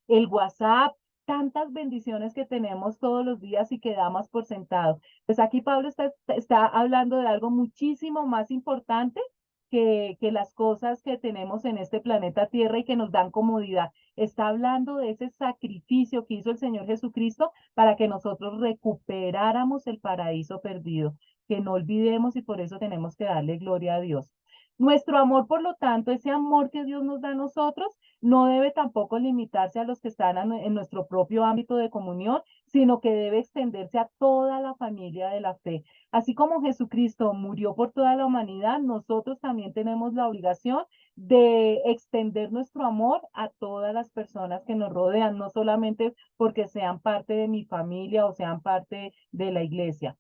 el WhatsApp, tantas bendiciones que tenemos todos los días y que damos por sentado. Pues aquí Pablo está hablando de algo muchísimo más importante que las cosas que tenemos en este planeta Tierra y que nos dan comodidad. Está hablando de ese sacrificio que hizo el Señor Jesucristo para que nosotros recuperáramos el paraíso perdido, que no olvidemos y por eso tenemos que darle gloria a Dios. Nuestro amor, por lo tanto, ese amor que Dios nos da a nosotros, no debe tampoco limitarse a los que están en nuestro propio ámbito de comunión, sino que debe extenderse a toda la familia de la fe. Así como Jesucristo murió por toda la humanidad, nosotros también tenemos la obligación de extender nuestro amor a todas las personas que nos rodean, no solamente porque sean parte de mi familia o sean parte de la iglesia.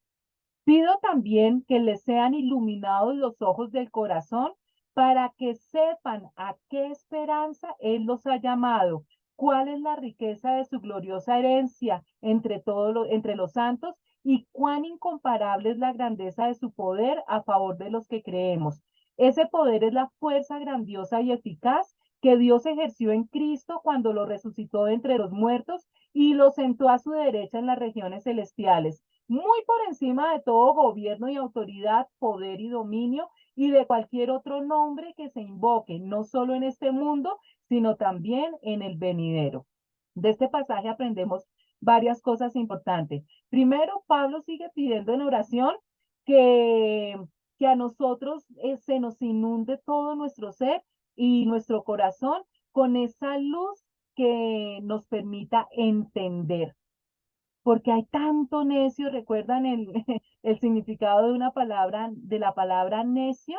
Pido también que les sean iluminados los ojos del corazón para que sepan a qué esperanza Él los ha llamado, cuál es la riqueza de su gloriosa herencia entre los santos y cuán incomparable es la grandeza de su poder a favor de los que creemos. Ese poder es la fuerza grandiosa y eficaz que Dios ejerció en Cristo cuando lo resucitó de entre los muertos y lo sentó a su derecha en las regiones celestiales, muy por encima de todo gobierno y autoridad, poder y dominio, y de cualquier otro nombre que se invoque, no solo en este mundo, sino también en el venidero. De este pasaje aprendemos varias cosas importantes. Primero, Pablo sigue pidiendo en oración que, que a nosotros se nos inunde todo nuestro ser y nuestro corazón con esa luz que nos permita entender, porque hay tanto necio. ¿Recuerdan el significado de una palabra, de la palabra necio?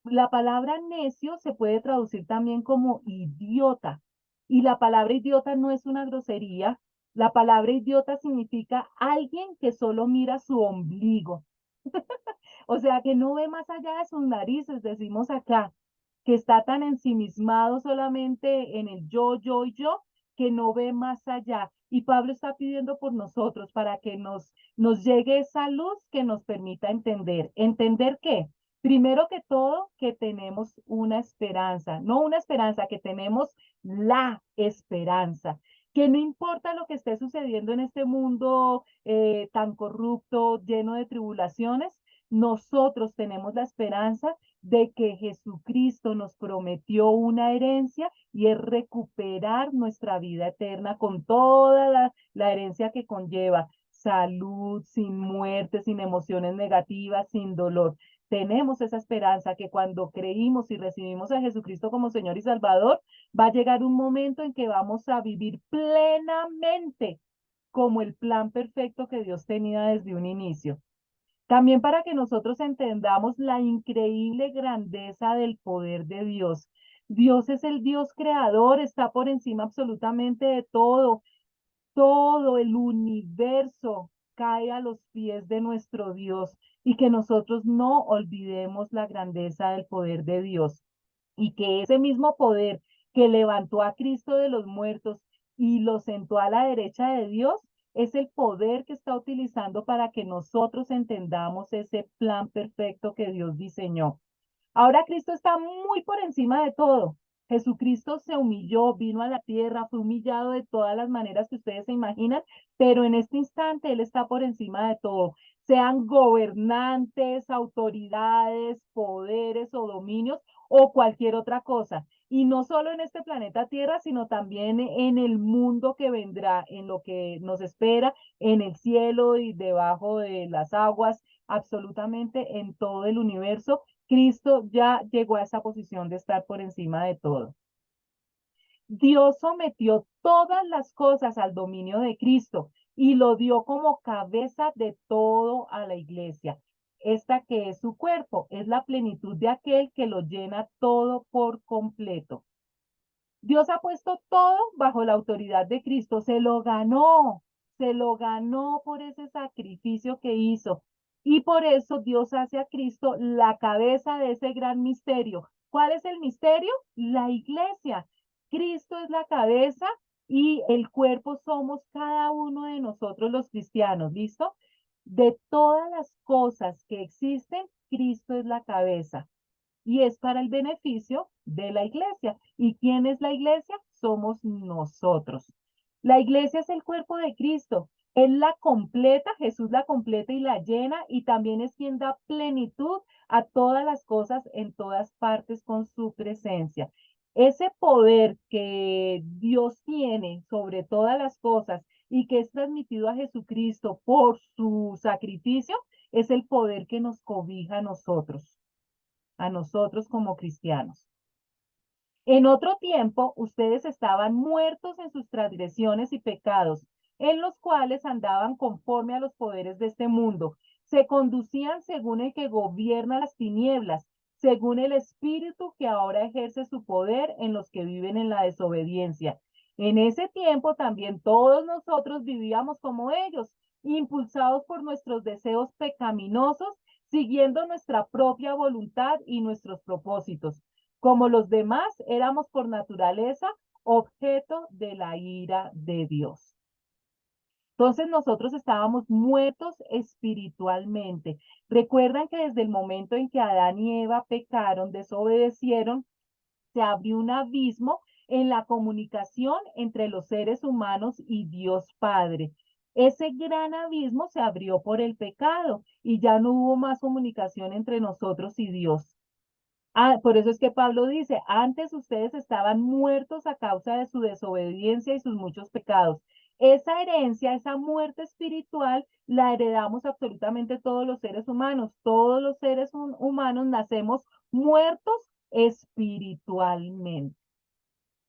La palabra necio se puede traducir también como idiota. Y la palabra idiota no es una grosería. La palabra idiota significa alguien que solo mira su ombligo. O sea, que no ve más allá de sus narices, decimos acá, que está tan ensimismado solamente en el yo y yo, que no ve más allá. Y Pablo está pidiendo por nosotros para que nos llegue esa luz que nos permita entender. ¿Entender qué? Primero que todo, que tenemos una esperanza, no una esperanza, que tenemos la esperanza, que no importa lo que esté sucediendo en este mundo tan corrupto, lleno de tribulaciones, nosotros tenemos la esperanza de que Jesucristo nos prometió una herencia y es recuperar nuestra vida eterna con toda la herencia que conlleva salud, sin muerte, sin emociones negativas, sin dolor. Tenemos esa esperanza que cuando creímos y recibimos a Jesucristo como Señor y Salvador, va a llegar un momento en que vamos a vivir plenamente como el plan perfecto que Dios tenía desde un inicio. También para que nosotros entendamos la increíble grandeza del poder de Dios. Dios es el Dios creador, está por encima absolutamente de todo. Todo el universo cae a los pies de nuestro Dios y que nosotros no olvidemos la grandeza del poder de Dios y que ese mismo poder que levantó a Cristo de los muertos y lo sentó a la derecha de Dios es el poder que está utilizando para que nosotros entendamos ese plan perfecto que Dios diseñó. Ahora Cristo está muy por encima de todo. Jesucristo se humilló, vino a la tierra, fue humillado de todas las maneras que ustedes se imaginan, pero en este instante Él está por encima de todo. Sean gobernantes, autoridades, poderes o dominios o cualquier otra cosa. Y no solo en este planeta Tierra, sino también en el mundo que vendrá, en lo que nos espera, en el cielo y debajo de las aguas, absolutamente en todo el universo. Cristo ya llegó a esa posición de estar por encima de todo. Dios sometió todas las cosas al dominio de Cristo y lo dio como cabeza de todo a la iglesia. Esta que es su cuerpo, es la plenitud de aquel que lo llena todo por completo. Dios ha puesto todo bajo la autoridad de Cristo, se lo ganó por ese sacrificio que hizo. Y por eso Dios hace a Cristo la cabeza de ese gran misterio. ¿Cuál es el misterio? La iglesia. Cristo es la cabeza y el cuerpo somos cada uno de nosotros los cristianos, ¿listo? De todas las cosas que existen, Cristo es la cabeza y es para el beneficio de la iglesia. ¿Y quién es la iglesia? Somos nosotros. La iglesia es el cuerpo de Cristo. Él la completa, Jesús la completa y la llena, y también es quien da plenitud a todas las cosas en todas partes con su presencia. Ese poder que Dios tiene sobre todas las cosas y que es transmitido a Jesucristo por su sacrificio, es el poder que nos cobija a nosotros como cristianos. En otro tiempo, ustedes estaban muertos en sus transgresiones y pecados, en los cuales andaban conforme a los poderes de este mundo. Se conducían según el que gobierna las tinieblas, según el espíritu que ahora ejerce su poder en los que viven en la desobediencia. En ese tiempo también todos nosotros vivíamos como ellos, impulsados por nuestros deseos pecaminosos, siguiendo nuestra propia voluntad y nuestros propósitos. Como los demás, éramos por naturaleza objeto de la ira de Dios. Entonces nosotros estábamos muertos espiritualmente. Recuerdan que desde el momento en que Adán y Eva pecaron, desobedecieron, se abrió un abismo en la comunicación entre los seres humanos y Dios Padre. Ese gran abismo se abrió por el pecado y ya no hubo más comunicación entre nosotros y Dios. Por eso es que Pablo dice, antes ustedes estaban muertos a causa de su desobediencia y sus muchos pecados. Esa herencia, esa muerte espiritual, la heredamos absolutamente todos los seres humanos. Todos los seres humanos nacemos muertos espiritualmente.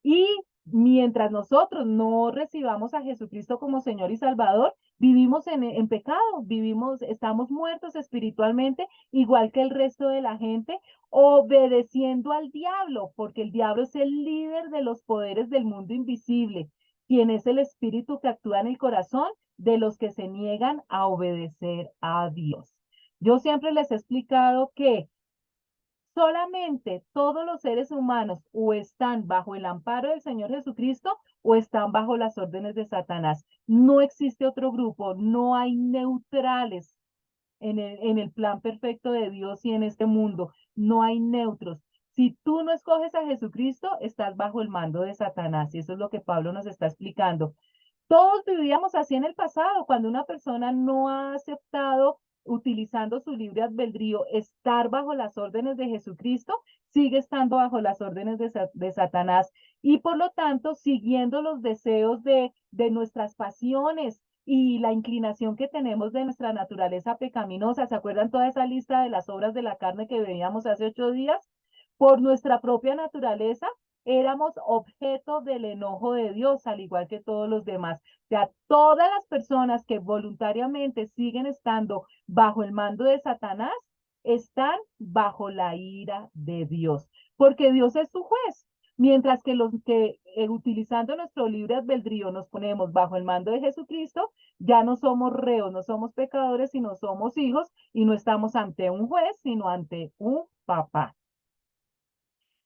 Y mientras nosotros no recibamos a Jesucristo como Señor y Salvador, vivimos en pecado, vivimos, estamos muertos espiritualmente, igual que el resto de la gente, obedeciendo al diablo, porque el diablo es el líder de los poderes del mundo invisible, quien es el espíritu que actúa en el corazón de los que se niegan a obedecer a Dios. Yo siempre les he explicado que solamente todos los seres humanos o están bajo el amparo del Señor Jesucristo o están bajo las órdenes de Satanás. No existe otro grupo, no hay neutrales. en el plan perfecto de Dios y en este mundo. No hay neutros. Si tú no escoges a Jesucristo, estás bajo el mando de Satanás. Y eso es lo que Pablo nos está explicando. Todos vivíamos así en el pasado, cuando una persona no ha aceptado, utilizando su libre albedrío, estar bajo las órdenes de Jesucristo, sigue estando bajo las órdenes de Satanás y por lo tanto siguiendo los deseos de nuestras pasiones y la inclinación que tenemos de nuestra naturaleza pecaminosa. ¿Se acuerdan toda esa lista de las obras de la carne que veíamos hace 8 días? Por nuestra propia naturaleza éramos objeto del enojo de Dios, al igual que todos los demás. O sea, todas las personas que voluntariamente siguen estando bajo el mando de Satanás están bajo la ira de Dios, porque Dios es su juez. Mientras que los que utilizando nuestro libre albedrío nos ponemos bajo el mando de Jesucristo, ya no somos reos, no somos pecadores, sino somos hijos y no estamos ante un juez, sino ante un papá.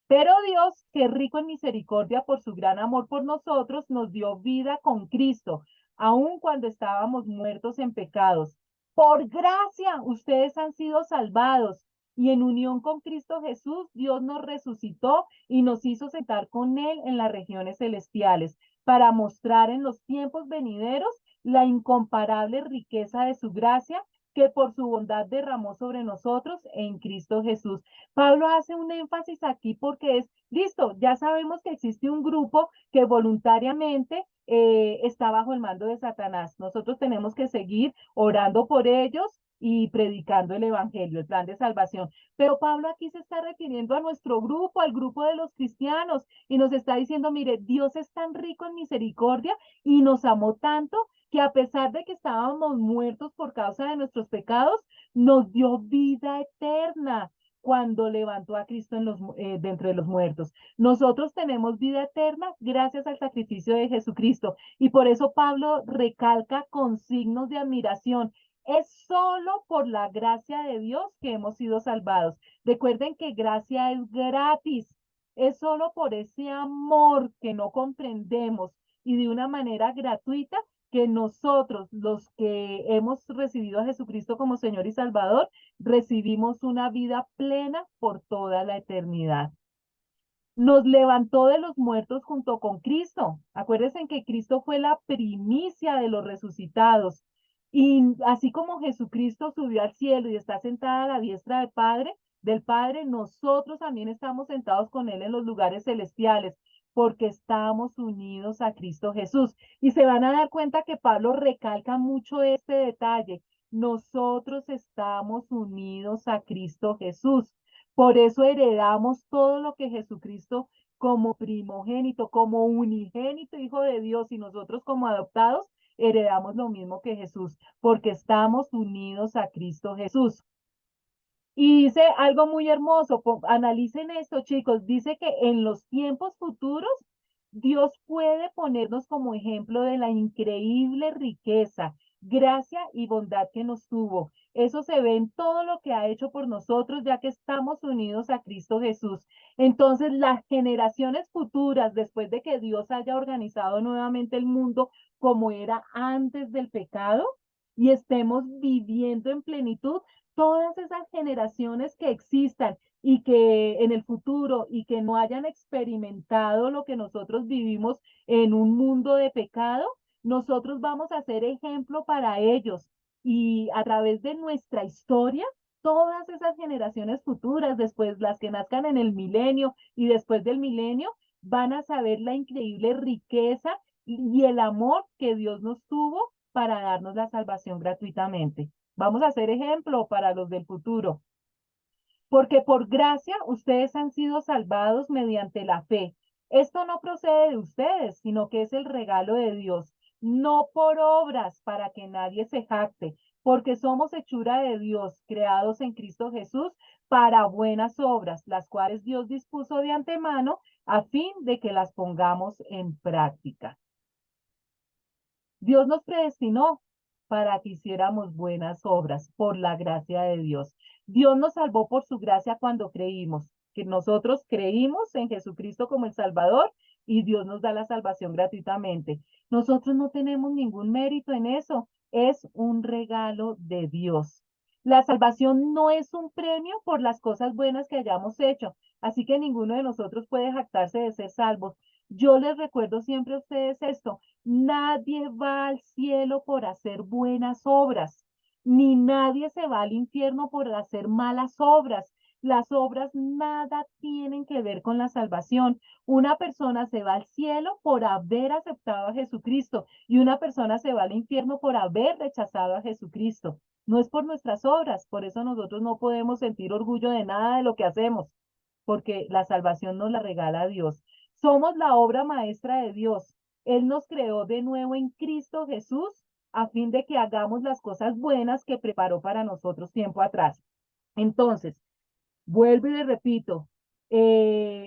Pero Dios, que es rico en misericordia por su gran amor por nosotros, nos dio vida con Cristo, aun cuando estábamos muertos en pecados. Por gracia, ustedes han sido salvados. Y en unión con Cristo Jesús, Dios nos resucitó y nos hizo sentar con Él en las regiones celestiales, para mostrar en los tiempos venideros la incomparable riqueza de su gracia que por su bondad derramó sobre nosotros en Cristo Jesús. Pablo hace un énfasis aquí porque es, listo, ya sabemos que existe un grupo que voluntariamente está bajo el mando de Satanás. Nosotros tenemos que seguir orando por ellos y predicando el evangelio, el plan de salvación. Pero Pablo aquí se está refiriendo a nuestro grupo, al grupo de los cristianos, y nos está diciendo, mire, Dios es tan rico en misericordia y nos amó tanto que a pesar de que estábamos muertos por causa de nuestros pecados, nos dio vida eterna cuando levantó a Cristo de entre los muertos. Nosotros tenemos vida eterna gracias al sacrificio de Jesucristo. Y por eso Pablo recalca con signos de admiración. Es solo por la gracia de Dios que hemos sido salvados. Recuerden que gracia es gratis. Es solo por ese amor que no comprendemos y de una manera gratuita que nosotros, los que hemos recibido a Jesucristo como Señor y Salvador, recibimos una vida plena por toda la eternidad. Nos levantó de los muertos junto con Cristo. Acuérdense que Cristo fue la primicia de los resucitados. Y así como Jesucristo subió al cielo y está sentada a la diestra del Padre, nosotros también estamos sentados con Él en los lugares celestiales, porque estamos unidos a Cristo Jesús. Y se van a dar cuenta que Pablo recalca mucho este detalle. Nosotros estamos unidos a Cristo Jesús. Por eso heredamos todo lo que Jesucristo como primogénito, como unigénito Hijo de Dios y nosotros como adoptados heredamos lo mismo que Jesús, porque estamos unidos a Cristo Jesús. Y dice algo muy hermoso, analicen esto, chicos, dice que en los tiempos futuros Dios puede ponernos como ejemplo de la increíble riqueza, gracia y bondad que nos tuvo. Eso se ve en todo lo que ha hecho por nosotros, ya que estamos unidos a Cristo Jesús. Entonces, las generaciones futuras, después de que Dios haya organizado nuevamente el mundo como era antes del pecado y estemos viviendo en plenitud, todas esas generaciones que existan y que en el futuro y que no hayan experimentado lo que nosotros vivimos en un mundo de pecado, nosotros vamos a ser ejemplo para ellos. Y a través de nuestra historia, todas esas generaciones futuras, después las que nazcan en el milenio y después del milenio, van a saber la increíble riqueza y el amor que Dios nos tuvo para darnos la salvación gratuitamente. Vamos a ser ejemplo para los del futuro. Porque por gracia ustedes han sido salvados mediante la fe. Esto no procede de ustedes, sino que es el regalo de Dios, no por obras para que nadie se jacte, porque somos hechura de Dios, creados en Cristo Jesús para buenas obras, las cuales Dios dispuso de antemano a fin de que las pongamos en práctica. Dios nos predestinó para que hiciéramos buenas obras por la gracia de Dios. Dios nos salvó por su gracia cuando creímos, que nosotros creímos en Jesucristo como el Salvador y Dios nos da la salvación gratuitamente. Nosotros no tenemos ningún mérito en eso, es un regalo de Dios. La salvación no es un premio por las cosas buenas que hayamos hecho, así que ninguno de nosotros puede jactarse de ser salvos. Yo les recuerdo siempre a ustedes esto, nadie va al cielo por hacer buenas obras, ni nadie se va al infierno por hacer malas obras. Las obras nada tienen que ver con la salvación. Una persona se va al cielo por haber aceptado a Jesucristo y una persona se va al infierno por haber rechazado a Jesucristo. No es por nuestras obras, por eso nosotros no podemos sentir orgullo de nada de lo que hacemos, porque la salvación nos la regala Dios. Somos la obra maestra de Dios. Él nos creó de nuevo en Cristo Jesús a fin de que hagamos las cosas buenas que preparó para nosotros tiempo atrás. Entonces, vuelvo y le repito,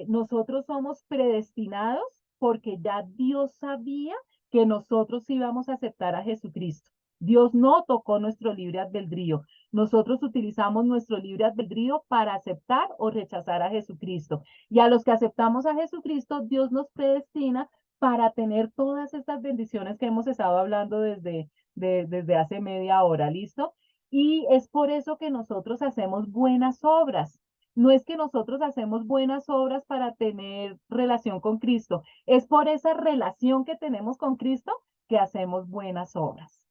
nosotros somos predestinados porque ya Dios sabía que nosotros íbamos a aceptar a Jesucristo. Dios no tocó nuestro libre albedrío. Nosotros utilizamos nuestro libre albedrío para aceptar o rechazar a Jesucristo. Y a los que aceptamos a Jesucristo, Dios nos predestina para tener todas estas bendiciones que hemos estado hablando desde hace media hora. ¿Listo? Y es por eso que nosotros hacemos buenas obras. No es que nosotros hacemos buenas obras para tener relación con Cristo, es por esa relación que tenemos con Cristo que hacemos buenas obras.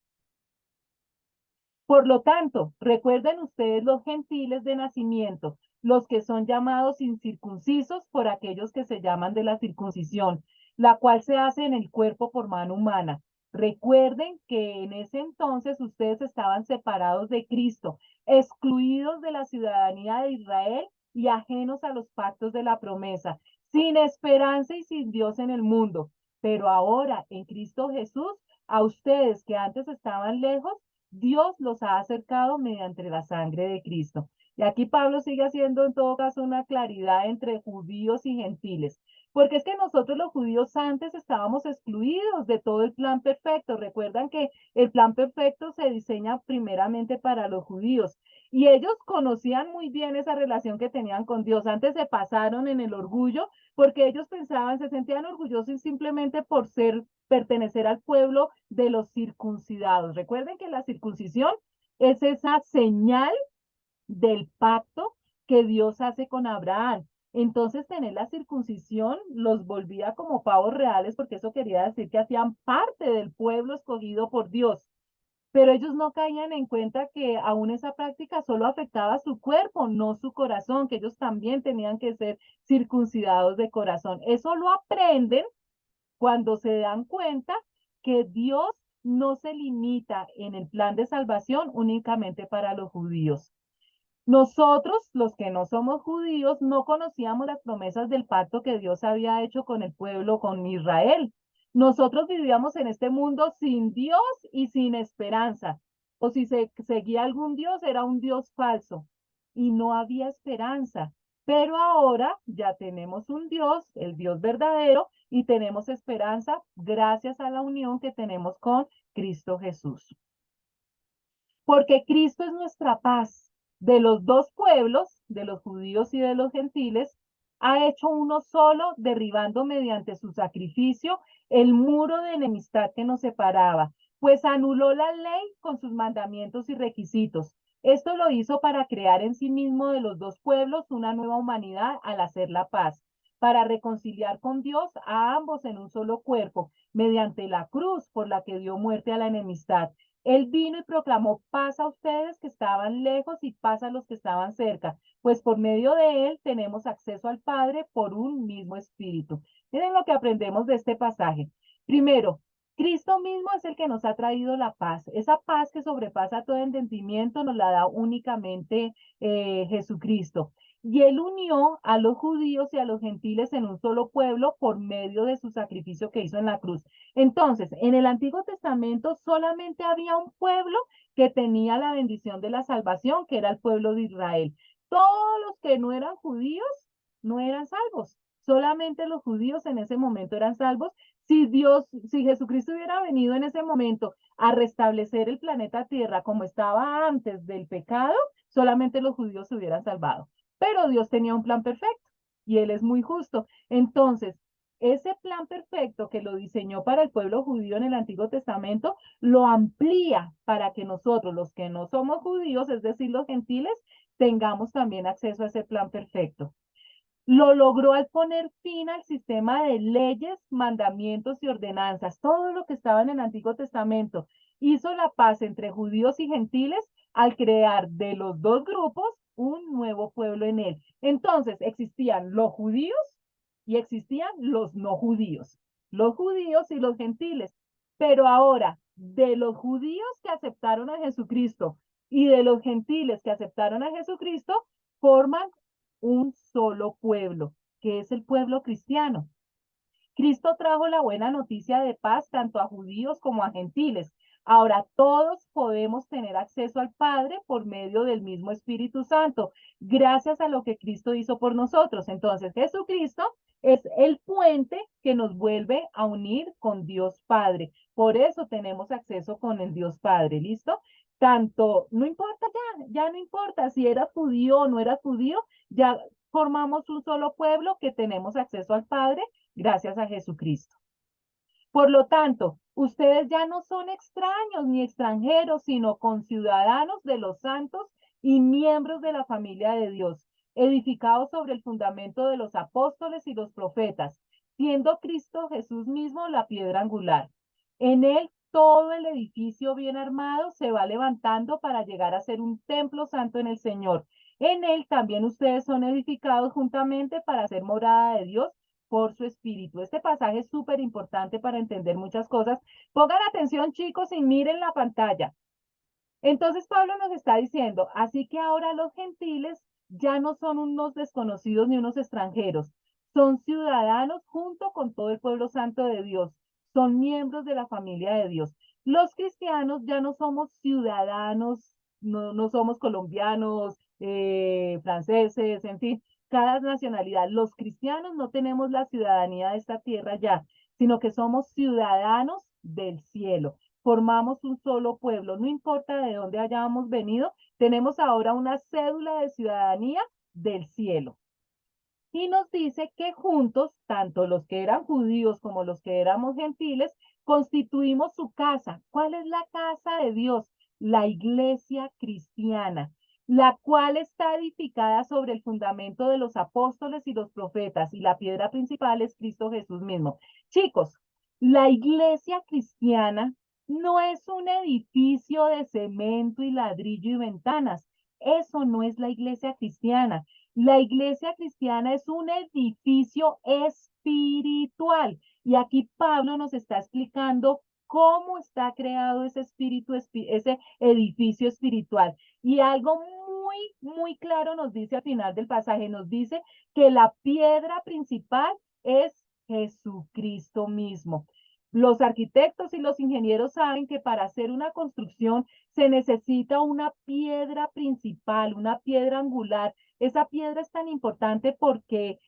Por lo tanto, recuerden ustedes los gentiles de nacimiento, los que son llamados incircuncisos por aquellos que se llaman de la circuncisión, la cual se hace en el cuerpo por mano humana. Recuerden que en ese entonces ustedes estaban separados de Cristo, excluidos de la ciudadanía de Israel y ajenos a los pactos de la promesa, sin esperanza y sin Dios en el mundo. Pero ahora en Cristo Jesús, a ustedes que antes estaban lejos, Dios los ha acercado mediante la sangre de Cristo. Y aquí Pablo sigue haciendo en todo caso una claridad entre judíos y gentiles, porque es que nosotros los judíos antes estábamos excluidos de todo el plan perfecto. Recuerdan que el plan perfecto se diseña primeramente para los judíos y ellos conocían muy bien esa relación que tenían con Dios. Antes se pasaron en el orgullo porque ellos pensaban, se sentían orgullosos simplemente por pertenecer al pueblo de los circuncidados. Recuerden que la circuncisión es esa señal del pacto que Dios hace con Abraham. Entonces, tener la circuncisión los volvía como pavos reales, porque eso quería decir que hacían parte del pueblo escogido por Dios. Pero ellos no caían en cuenta que aún esa práctica solo afectaba su cuerpo, no su corazón, que ellos también tenían que ser circuncidados de corazón. Eso lo aprenden cuando se dan cuenta que Dios no se limita en el plan de salvación únicamente para los judíos. Nosotros, los que no somos judíos, no conocíamos las promesas del pacto que Dios había hecho con el pueblo, con Israel. Nosotros vivíamos en este mundo sin Dios y sin esperanza. O si se seguía algún Dios, era un Dios falso y no había esperanza. Pero ahora ya tenemos un Dios, el Dios verdadero, y tenemos esperanza gracias a la unión que tenemos con Cristo Jesús. Porque Cristo es nuestra paz. De los dos pueblos, de los judíos y de los gentiles, ha hecho uno solo, derribando mediante su sacrificio el muro de enemistad que nos separaba, pues anuló la ley con sus mandamientos y requisitos. Esto lo hizo para crear en sí mismo de los dos pueblos una nueva humanidad al hacer la paz, para reconciliar con Dios a ambos en un solo cuerpo, mediante la cruz por la que dio muerte a la enemistad. Él vino y proclamó paz a ustedes que estaban lejos y paz a los que estaban cerca, pues por medio de él tenemos acceso al Padre por un mismo espíritu. Miren lo que aprendemos de este pasaje. Primero, Cristo mismo es el que nos ha traído la paz. Esa paz que sobrepasa todo entendimiento nos la da únicamente Jesucristo. Y él unió a los judíos y a los gentiles en un solo pueblo por medio de su sacrificio que hizo en la cruz. Entonces, en el Antiguo Testamento solamente había un pueblo que tenía la bendición de la salvación, que era el pueblo de Israel. Todos los que no eran judíos no eran salvos. Solamente los judíos en ese momento eran salvos. Si Jesucristo hubiera venido en ese momento a restablecer el planeta Tierra como estaba antes del pecado, solamente los judíos se hubieran salvado. Pero Dios tenía un plan perfecto y Él es muy justo. Entonces, ese plan perfecto que lo diseñó para el pueblo judío en el Antiguo Testamento, lo amplía para que nosotros, los que no somos judíos, es decir, los gentiles, tengamos también acceso a ese plan perfecto. Lo logró al poner fin al sistema de leyes, mandamientos y ordenanzas, todo lo que estaba en el Antiguo Testamento. Hizo la paz entre judíos y gentiles al crear de los dos grupos un nuevo pueblo en él. Entonces existían los judíos y existían los no judíos, los judíos y los gentiles. Pero ahora, de los judíos que aceptaron a Jesucristo y de los gentiles que aceptaron a Jesucristo, forman un solo pueblo, que es el pueblo cristiano. Cristo trajo la buena noticia de paz tanto a judíos como a gentiles. Ahora todos podemos tener acceso al Padre por medio del mismo Espíritu Santo, gracias a lo que Cristo hizo por nosotros. Entonces, Jesucristo es el puente que nos vuelve a unir con Dios Padre. Por eso tenemos acceso con el Dios Padre, ¿listo? Tanto, no importa ya no importa si eras judío o no eras judío, ya formamos un solo pueblo que tenemos acceso al Padre gracias a Jesucristo. Por lo tanto, ustedes ya no son extraños ni extranjeros, sino conciudadanos de los santos y miembros de la familia de Dios, edificados sobre el fundamento de los apóstoles y los profetas, siendo Cristo Jesús mismo la piedra angular. En él todo el edificio bien armado se va levantando para llegar a ser un templo santo en el Señor. En él también ustedes son edificados juntamente para ser morada de Dios por su espíritu. Este pasaje es súper importante para entender muchas cosas. Pongan atención, chicos, y miren la pantalla. Entonces Pablo nos está diciendo, así que ahora los gentiles ya no son unos desconocidos ni unos extranjeros, son ciudadanos junto con todo el pueblo santo de Dios, son miembros de la familia de Dios. Los cristianos ya no somos ciudadanos, no somos colombianos, franceses, en fin, cada nacionalidad. Los cristianos no tenemos la ciudadanía de esta tierra ya, sino que somos ciudadanos del cielo. Formamos un solo pueblo, no importa de dónde hayamos venido, tenemos ahora una cédula de ciudadanía del cielo. Y nos dice que juntos, tanto los que eran judíos como los que éramos gentiles, constituimos su casa. ¿Cuál es la casa de Dios? La iglesia cristiana, la cual está edificada sobre el fundamento de los apóstoles y los profetas, y la piedra principal es Cristo Jesús mismo. Chicos, la iglesia cristiana no es un edificio de cemento y ladrillo y ventanas. Eso no es la iglesia cristiana. La iglesia cristiana es un edificio espiritual. Y aquí Pablo nos está explicando cómo está creado ese espíritu, ese edificio espiritual. Y algo muy claro nos dice al final del pasaje, nos dice que la piedra principal es Jesucristo mismo. Los arquitectos y los ingenieros saben que para hacer una construcción se necesita una piedra principal, una piedra angular. Esa piedra es tan importante porque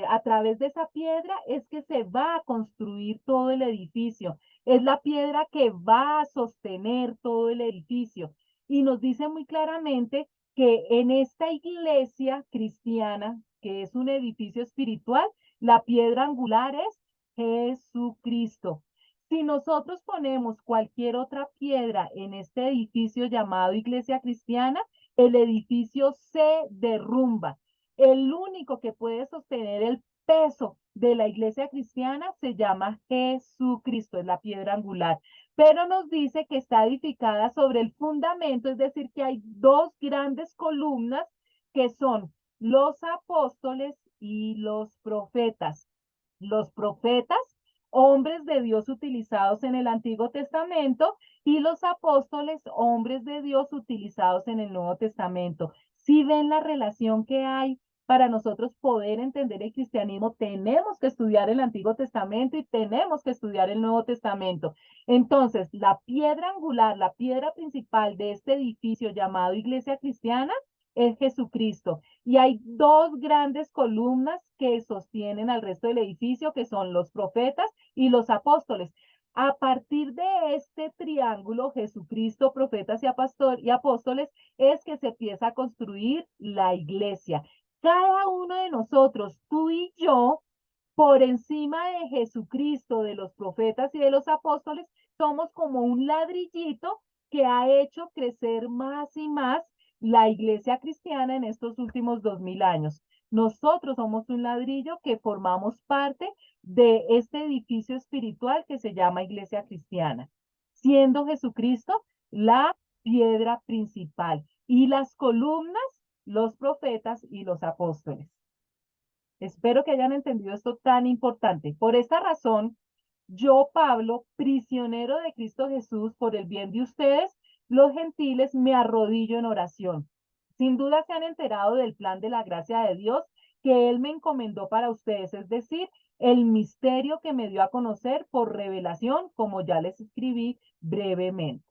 a través de esa piedra es que se va a construir todo el edificio. Es la piedra que va a sostener todo el edificio. Y nos dice muy claramente que en esta iglesia cristiana, que es un edificio espiritual, la piedra angular es Jesucristo. Si nosotros ponemos cualquier otra piedra en este edificio llamado iglesia cristiana, el edificio se derrumba. El único que puede sostener el peso de la iglesia cristiana se llama Jesucristo, es la piedra angular. Pero nos dice que está edificada sobre el fundamento, es decir, que hay dos grandes columnas que son los apóstoles y los profetas. Los profetas, hombres de Dios utilizados en el Antiguo Testamento, y los apóstoles, hombres de Dios utilizados en el Nuevo Testamento. Si ven la relación que hay para nosotros poder entender el cristianismo, tenemos que estudiar el Antiguo Testamento y tenemos que estudiar el Nuevo Testamento. Entonces, la piedra angular, la piedra principal de este edificio llamado Iglesia Cristiana es Jesucristo. Y hay dos grandes columnas que sostienen al resto del edificio, que son los profetas y los apóstoles. A partir de este triángulo, Jesucristo, profetas y apóstoles, es que se empieza a construir la iglesia. Cada uno de nosotros, tú y yo, por encima de Jesucristo, de los profetas y de los apóstoles, somos como un ladrillito que ha hecho crecer más y más la iglesia cristiana en estos últimos 2000 años. Nosotros somos un ladrillo que formamos parte de este edificio espiritual que se llama iglesia cristiana, siendo Jesucristo la piedra principal y las columnas, los profetas y los apóstoles. Espero que hayan entendido esto tan importante. Por esta razón, yo, Pablo, prisionero de Cristo Jesús, por el bien de ustedes, los gentiles, me arrodillo en oración. Sin duda se han enterado del plan de la gracia de Dios que Él me encomendó para ustedes, es decir, el misterio que me dio a conocer por revelación, como ya les escribí brevemente.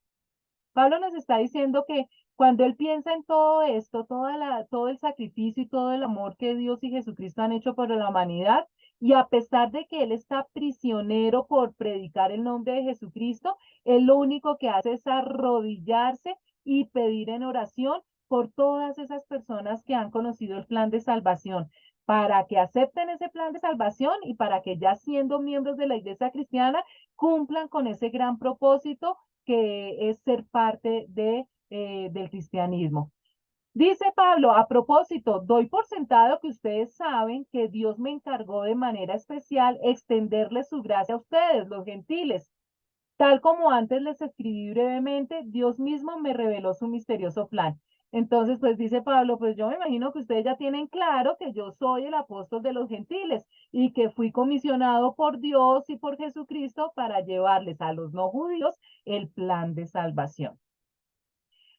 Pablo nos está diciendo que cuando él piensa en todo esto, todo el sacrificio y todo el amor que Dios y Jesucristo han hecho por la humanidad, y a pesar de que él está prisionero por predicar el nombre de Jesucristo, él lo único que hace es arrodillarse y pedir en oración por todas esas personas que han conocido el plan de salvación, para que acepten ese plan de salvación y para que ya siendo miembros de la iglesia cristiana cumplan con ese gran propósito que es ser parte del cristianismo. Dice Pablo, a propósito, doy por sentado que ustedes saben que Dios me encargó de manera especial extenderles su gracia a ustedes, los gentiles. Tal como antes les escribí brevemente, Dios mismo me reveló su misterioso plan. Entonces, pues dice Pablo, pues yo me imagino que ustedes ya tienen claro que yo soy el apóstol de los gentiles y que fui comisionado por Dios y por Jesucristo para llevarles a los no judíos el plan de salvación.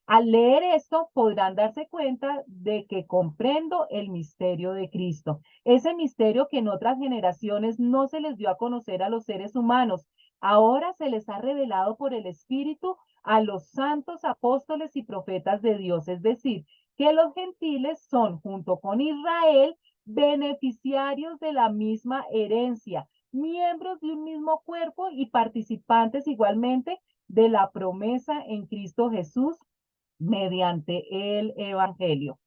Al leer esto podrán darse cuenta de que comprendo el misterio de Cristo, ese misterio que en otras generaciones no se les dio a conocer a los seres humanos. Ahora se les ha revelado por el Espíritu a los santos apóstoles y profetas de Dios, es decir, que los gentiles son, junto con Israel, beneficiarios de la misma herencia, miembros de un mismo cuerpo y participantes igualmente de la promesa en Cristo Jesús mediante el Evangelio.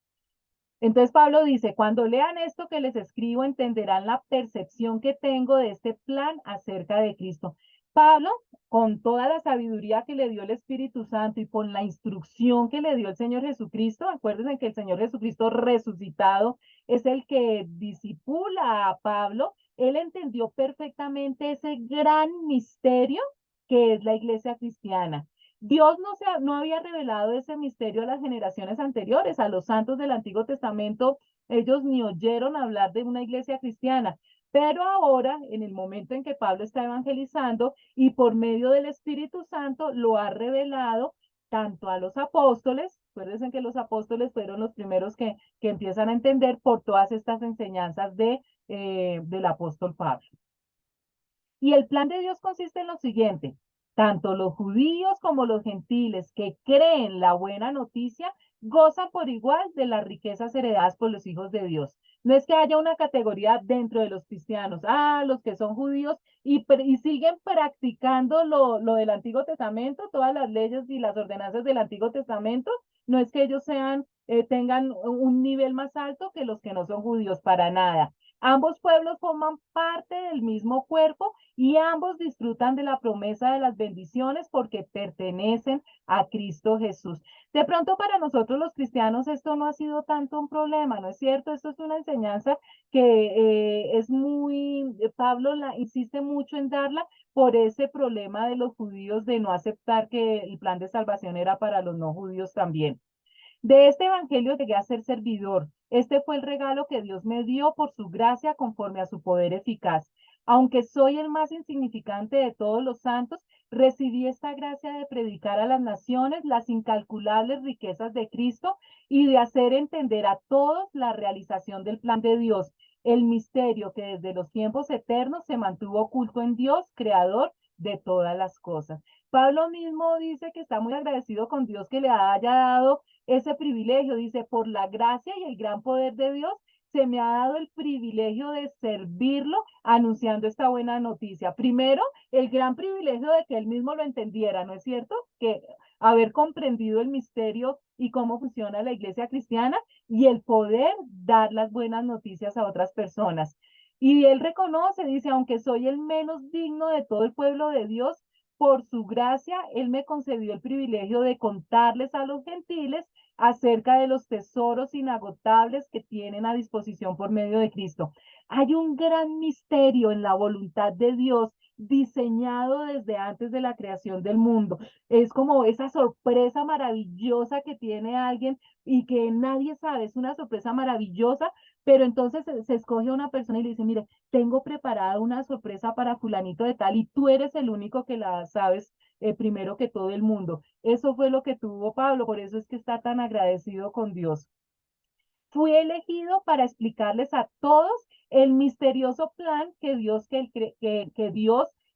Entonces Pablo dice, cuando lean esto que les escribo, entenderán la percepción que tengo de este plan acerca de Cristo. Pablo, con toda la sabiduría que le dio el Espíritu Santo y con la instrucción que le dio el Señor Jesucristo, acuérdense que el Señor Jesucristo resucitado es el que disipula a Pablo, él entendió perfectamente ese gran misterio que es la iglesia cristiana. Dios no había revelado ese misterio a las generaciones anteriores, a los santos del Antiguo Testamento, ellos ni oyeron hablar de una iglesia cristiana, pero ahora, en el momento en que Pablo está evangelizando y por medio del Espíritu Santo, lo ha revelado tanto a los apóstoles, acuérdense que los apóstoles fueron los primeros que empiezan a entender por todas estas enseñanzas del apóstol Pablo. Y el plan de Dios consiste en lo siguiente: tanto los judíos como los gentiles que creen la buena noticia gozan por igual de las riquezas heredadas por los hijos de Dios. No es que haya una categoría dentro de los cristianos, los que son judíos y siguen practicando lo del Antiguo Testamento, todas las leyes y las ordenanzas del Antiguo Testamento, no es que ellos tengan un nivel más alto que los que no son judíos, para nada. Ambos pueblos forman parte del mismo cuerpo y ambos disfrutan de la promesa de las bendiciones porque pertenecen a Cristo Jesús. De pronto para nosotros los cristianos esto no ha sido tanto un problema, ¿no es cierto? Esto es una enseñanza que Pablo insiste mucho en darla por ese problema de los judíos de no aceptar que el plan de salvación era para los no judíos también. De este evangelio llegué a ser servidor. Este fue el regalo que Dios me dio por su gracia conforme a su poder eficaz. Aunque soy el más insignificante de todos los santos, recibí esta gracia de predicar a las naciones las incalculables riquezas de Cristo y de hacer entender a todos la realización del plan de Dios, el misterio que desde los tiempos eternos se mantuvo oculto en Dios, creador de todas las cosas. Pablo mismo dice que está muy agradecido con Dios que le haya dado ese privilegio. Dice, por la gracia y el gran poder de Dios, se me ha dado el privilegio de servirlo anunciando esta buena noticia. Primero, el gran privilegio de que él mismo lo entendiera, ¿no es cierto? Que haber comprendido el misterio y cómo funciona la iglesia cristiana y el poder dar las buenas noticias a otras personas. Y él reconoce, dice, aunque soy el menos digno de todo el pueblo de Dios, por su gracia, él me concedió el privilegio de contarles a los gentiles acerca de los tesoros inagotables que tienen a disposición por medio de Cristo. Hay un gran misterio en la voluntad de Dios diseñado desde antes de la creación del mundo. Es como esa sorpresa maravillosa que tiene alguien y que nadie sabe, es una sorpresa maravillosa, pero entonces se escoge a una persona y le dice, mire, tengo preparada una sorpresa para fulanito de tal y tú eres el único que la sabes primero que todo el mundo. Eso fue lo que tuvo Pablo, por eso es que está tan agradecido con Dios. Fui elegido para explicarles a todos el misterioso plan que Dios,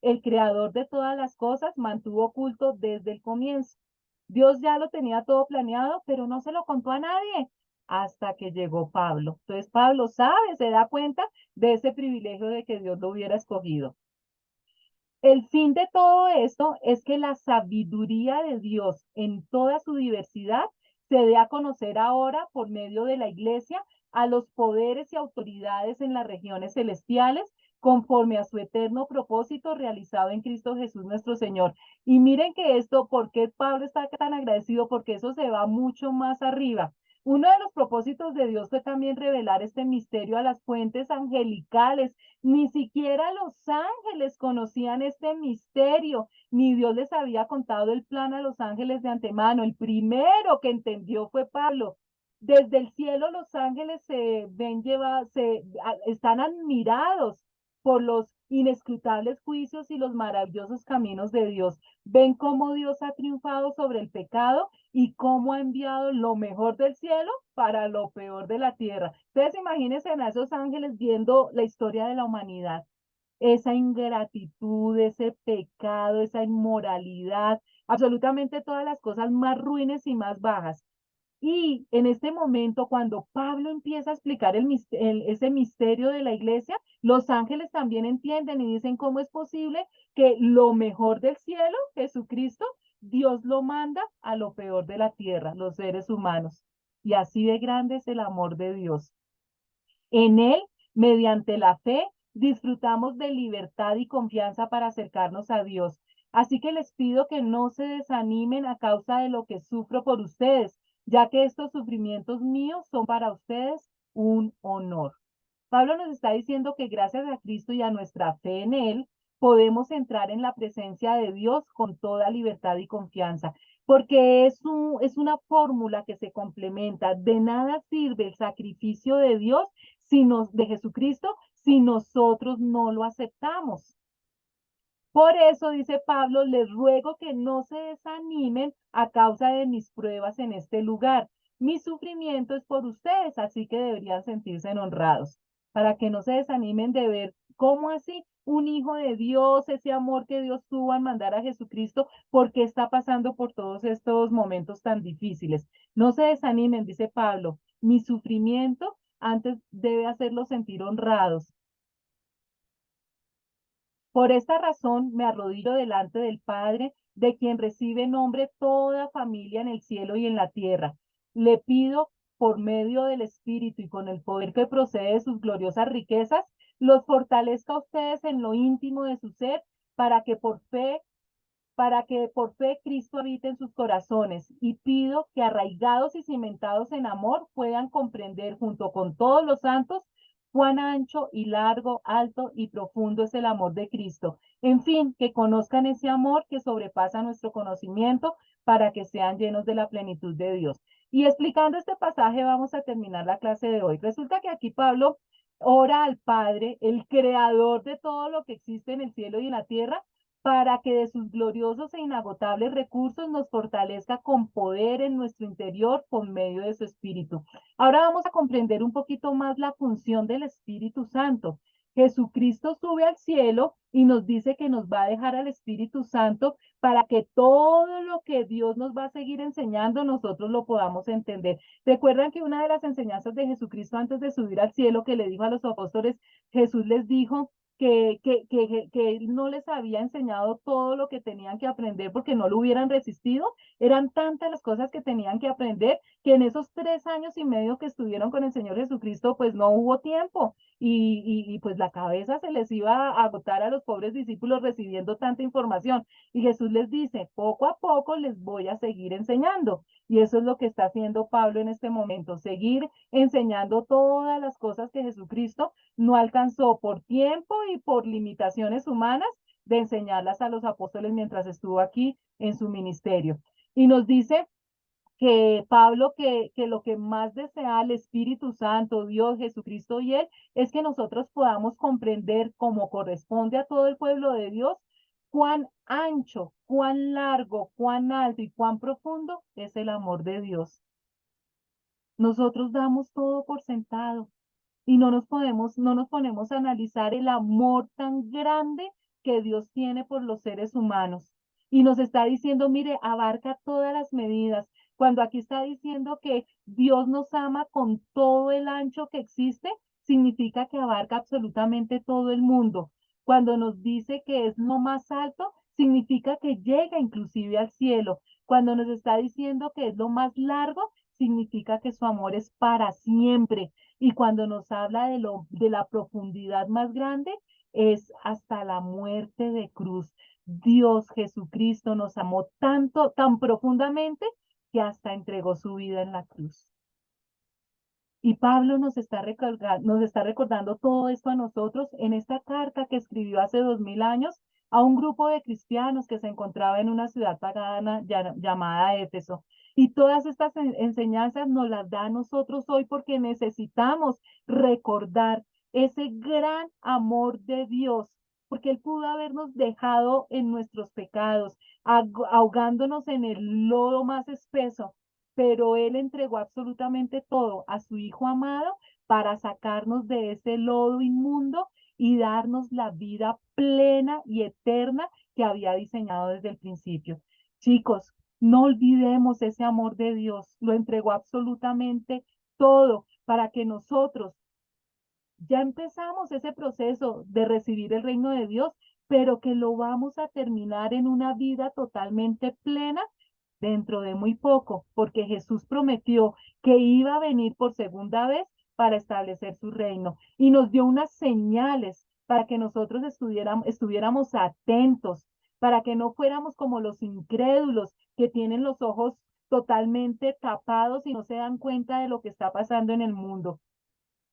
el creador de todas las cosas, mantuvo oculto desde el comienzo. Dios ya lo tenía todo planeado, pero no se lo contó a nadie hasta que llegó Pablo. Entonces Pablo sabe, se da cuenta de ese privilegio de que Dios lo hubiera escogido. El fin de todo esto es que la sabiduría de Dios en toda su diversidad se dé a conocer ahora por medio de la iglesia a los poderes y autoridades en las regiones celestiales, conforme a su eterno propósito realizado en Cristo Jesús nuestro Señor. Y miren que esto, ¿por qué Pablo está tan agradecido? Porque eso se va mucho más arriba. Uno de los propósitos de Dios fue también revelar este misterio a las fuentes angelicales. Ni siquiera los ángeles conocían este misterio, ni Dios les había contado el plan a los ángeles de antemano. El primero que entendió fue Pablo. Desde el cielo los ángeles se ven llevados, están admirados por los inescrutables juicios y los maravillosos caminos de Dios. Ven cómo Dios ha triunfado sobre el pecado y cómo ha enviado lo mejor del cielo para lo peor de la tierra. Ustedes imagínense a esos ángeles viendo la historia de la humanidad, esa ingratitud, ese pecado, esa inmoralidad, absolutamente todas las cosas más ruines y más bajas. Y en este momento, cuando Pablo empieza a explicar ese misterio de la iglesia, los ángeles también entienden y dicen cómo es posible que lo mejor del cielo, Jesucristo, Dios lo manda a lo peor de la tierra, los seres humanos. Y así de grande es el amor de Dios. En Él, mediante la fe, disfrutamos de libertad y confianza para acercarnos a Dios. Así que les pido que no se desanimen a causa de lo que sufro por ustedes, ya que estos sufrimientos míos son para ustedes un honor. Pablo nos está diciendo que gracias a Cristo y a nuestra fe en Él, podemos entrar en la presencia de Dios con toda libertad y confianza, porque es una fórmula que se complementa. De nada sirve el sacrificio de Dios, de Jesucristo, si nosotros no lo aceptamos. Por eso, dice Pablo, les ruego que no se desanimen a causa de mis pruebas en este lugar. Mi sufrimiento es por ustedes, así que deberían sentirse honrados, para que no se desanimen de ver cómo así un hijo de Dios, ese amor que Dios tuvo al mandar a Jesucristo, porque está pasando por todos estos momentos tan difíciles. No se desanimen, dice Pablo, mi sufrimiento antes debe hacerlos sentir honrados. Por esta razón me arrodillo delante del Padre, de quien recibe nombre toda familia en el cielo y en la tierra. Le pido, por medio del Espíritu y con el poder que procede de sus gloriosas riquezas, los fortalezca a ustedes en lo íntimo de su ser, para que por fe Cristo habite en sus corazones, y pido que arraigados y cimentados en amor puedan comprender junto con todos los santos cuán ancho y largo, alto y profundo es el amor de Cristo. En fin, que conozcan ese amor que sobrepasa nuestro conocimiento para que sean llenos de la plenitud de Dios. Y explicando este pasaje vamos a terminar la clase de hoy. Resulta que aquí Pablo ora al Padre, el creador de todo lo que existe en el cielo y en la tierra, para que de sus gloriosos e inagotables recursos nos fortalezca con poder en nuestro interior por medio de su Espíritu. Ahora vamos a comprender un poquito más la función del Espíritu Santo. Jesucristo sube al cielo y nos dice que nos va a dejar al Espíritu Santo para que todo lo que Dios nos va a seguir enseñando, nosotros lo podamos entender. Recuerdan que una de las enseñanzas de Jesucristo antes de subir al cielo que le dijo a los apóstoles, Jesús les dijo que él no les había enseñado todo lo que tenían que aprender porque no lo hubieran resistido. Eran tantas las cosas que tenían que aprender que en esos 3 años y medio que estuvieron con el Señor Jesucristo, pues no hubo tiempo. y pues la cabeza se les iba a agotar a los pobres discípulos recibiendo tanta información. Y Jesús les dice, poco a poco les voy a seguir enseñando. Y eso es lo que está haciendo Pablo en este momento, seguir enseñando todas las cosas que Jesucristo no alcanzó por tiempo y por limitaciones humanas de enseñarlas a los apóstoles mientras estuvo aquí en su ministerio. Y nos dice que Pablo, que lo que más desea el Espíritu Santo, Dios, Jesucristo y Él, es que nosotros podamos comprender como corresponde a todo el pueblo de Dios, cuán ancho, cuán largo, cuán alto y cuán profundo es el amor de Dios. Nosotros damos todo por sentado y no nos ponemos a analizar el amor tan grande que Dios tiene por los seres humanos. Y nos está diciendo, mire, abarca todas las medidas. Cuando aquí está diciendo que Dios nos ama con todo el ancho que existe, significa que abarca absolutamente todo el mundo. Cuando nos dice que es lo más alto, significa que llega inclusive al cielo. Cuando nos está diciendo que es lo más largo, significa que su amor es para siempre. Y cuando nos habla de la profundidad más grande, es hasta la muerte de cruz. Dios Jesucristo nos amó tanto, tan profundamente, que hasta entregó su vida en la cruz. Y Pablo nos está recordando todo esto a nosotros en esta carta que escribió hace 2000 años a un grupo de cristianos que se encontraba en una ciudad pagana llamada Éfeso. Y todas estas enseñanzas nos las da a nosotros hoy porque necesitamos recordar ese gran amor de Dios, porque Él pudo habernos dejado en nuestros pecados, ahogándonos en el lodo más espeso, pero Él entregó absolutamente todo a su Hijo amado para sacarnos de ese lodo inmundo y darnos la vida plena y eterna que había diseñado desde el principio. Chicos, no olvidemos ese amor de Dios, lo entregó absolutamente todo para que nosotros ya empezamos ese proceso de recibir el reino de Dios, pero que lo vamos a terminar en una vida totalmente plena dentro de muy poco, porque Jesús prometió que iba a venir por segunda vez para establecer su reino y nos dio unas señales para que nosotros estuviéramos atentos, para que no fuéramos como los incrédulos que tienen los ojos totalmente tapados y no se dan cuenta de lo que está pasando en el mundo.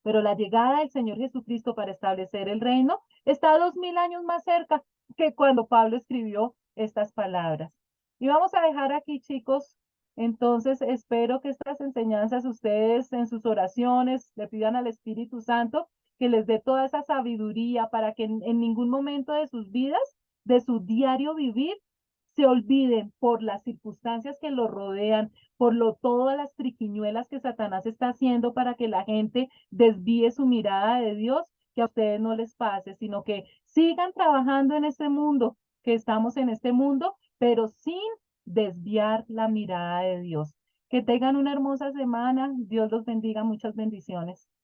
Pero la llegada del Señor Jesucristo para establecer el reino está 2000 años más cerca que cuando Pablo escribió estas palabras. Y vamos a dejar aquí, chicos. Entonces, espero que estas enseñanzas ustedes en sus oraciones le pidan al Espíritu Santo que les dé toda esa sabiduría para que en ningún momento de sus vidas, de su diario vivir, se olviden por las circunstancias que los rodean, todas las triquiñuelas que Satanás está haciendo para que la gente desvíe su mirada de Dios, que a ustedes no les pase, sino que sigan trabajando en este mundo, que estamos en este mundo, pero sin desviar la mirada de Dios. Que tengan una hermosa semana. Dios los bendiga. Muchas bendiciones.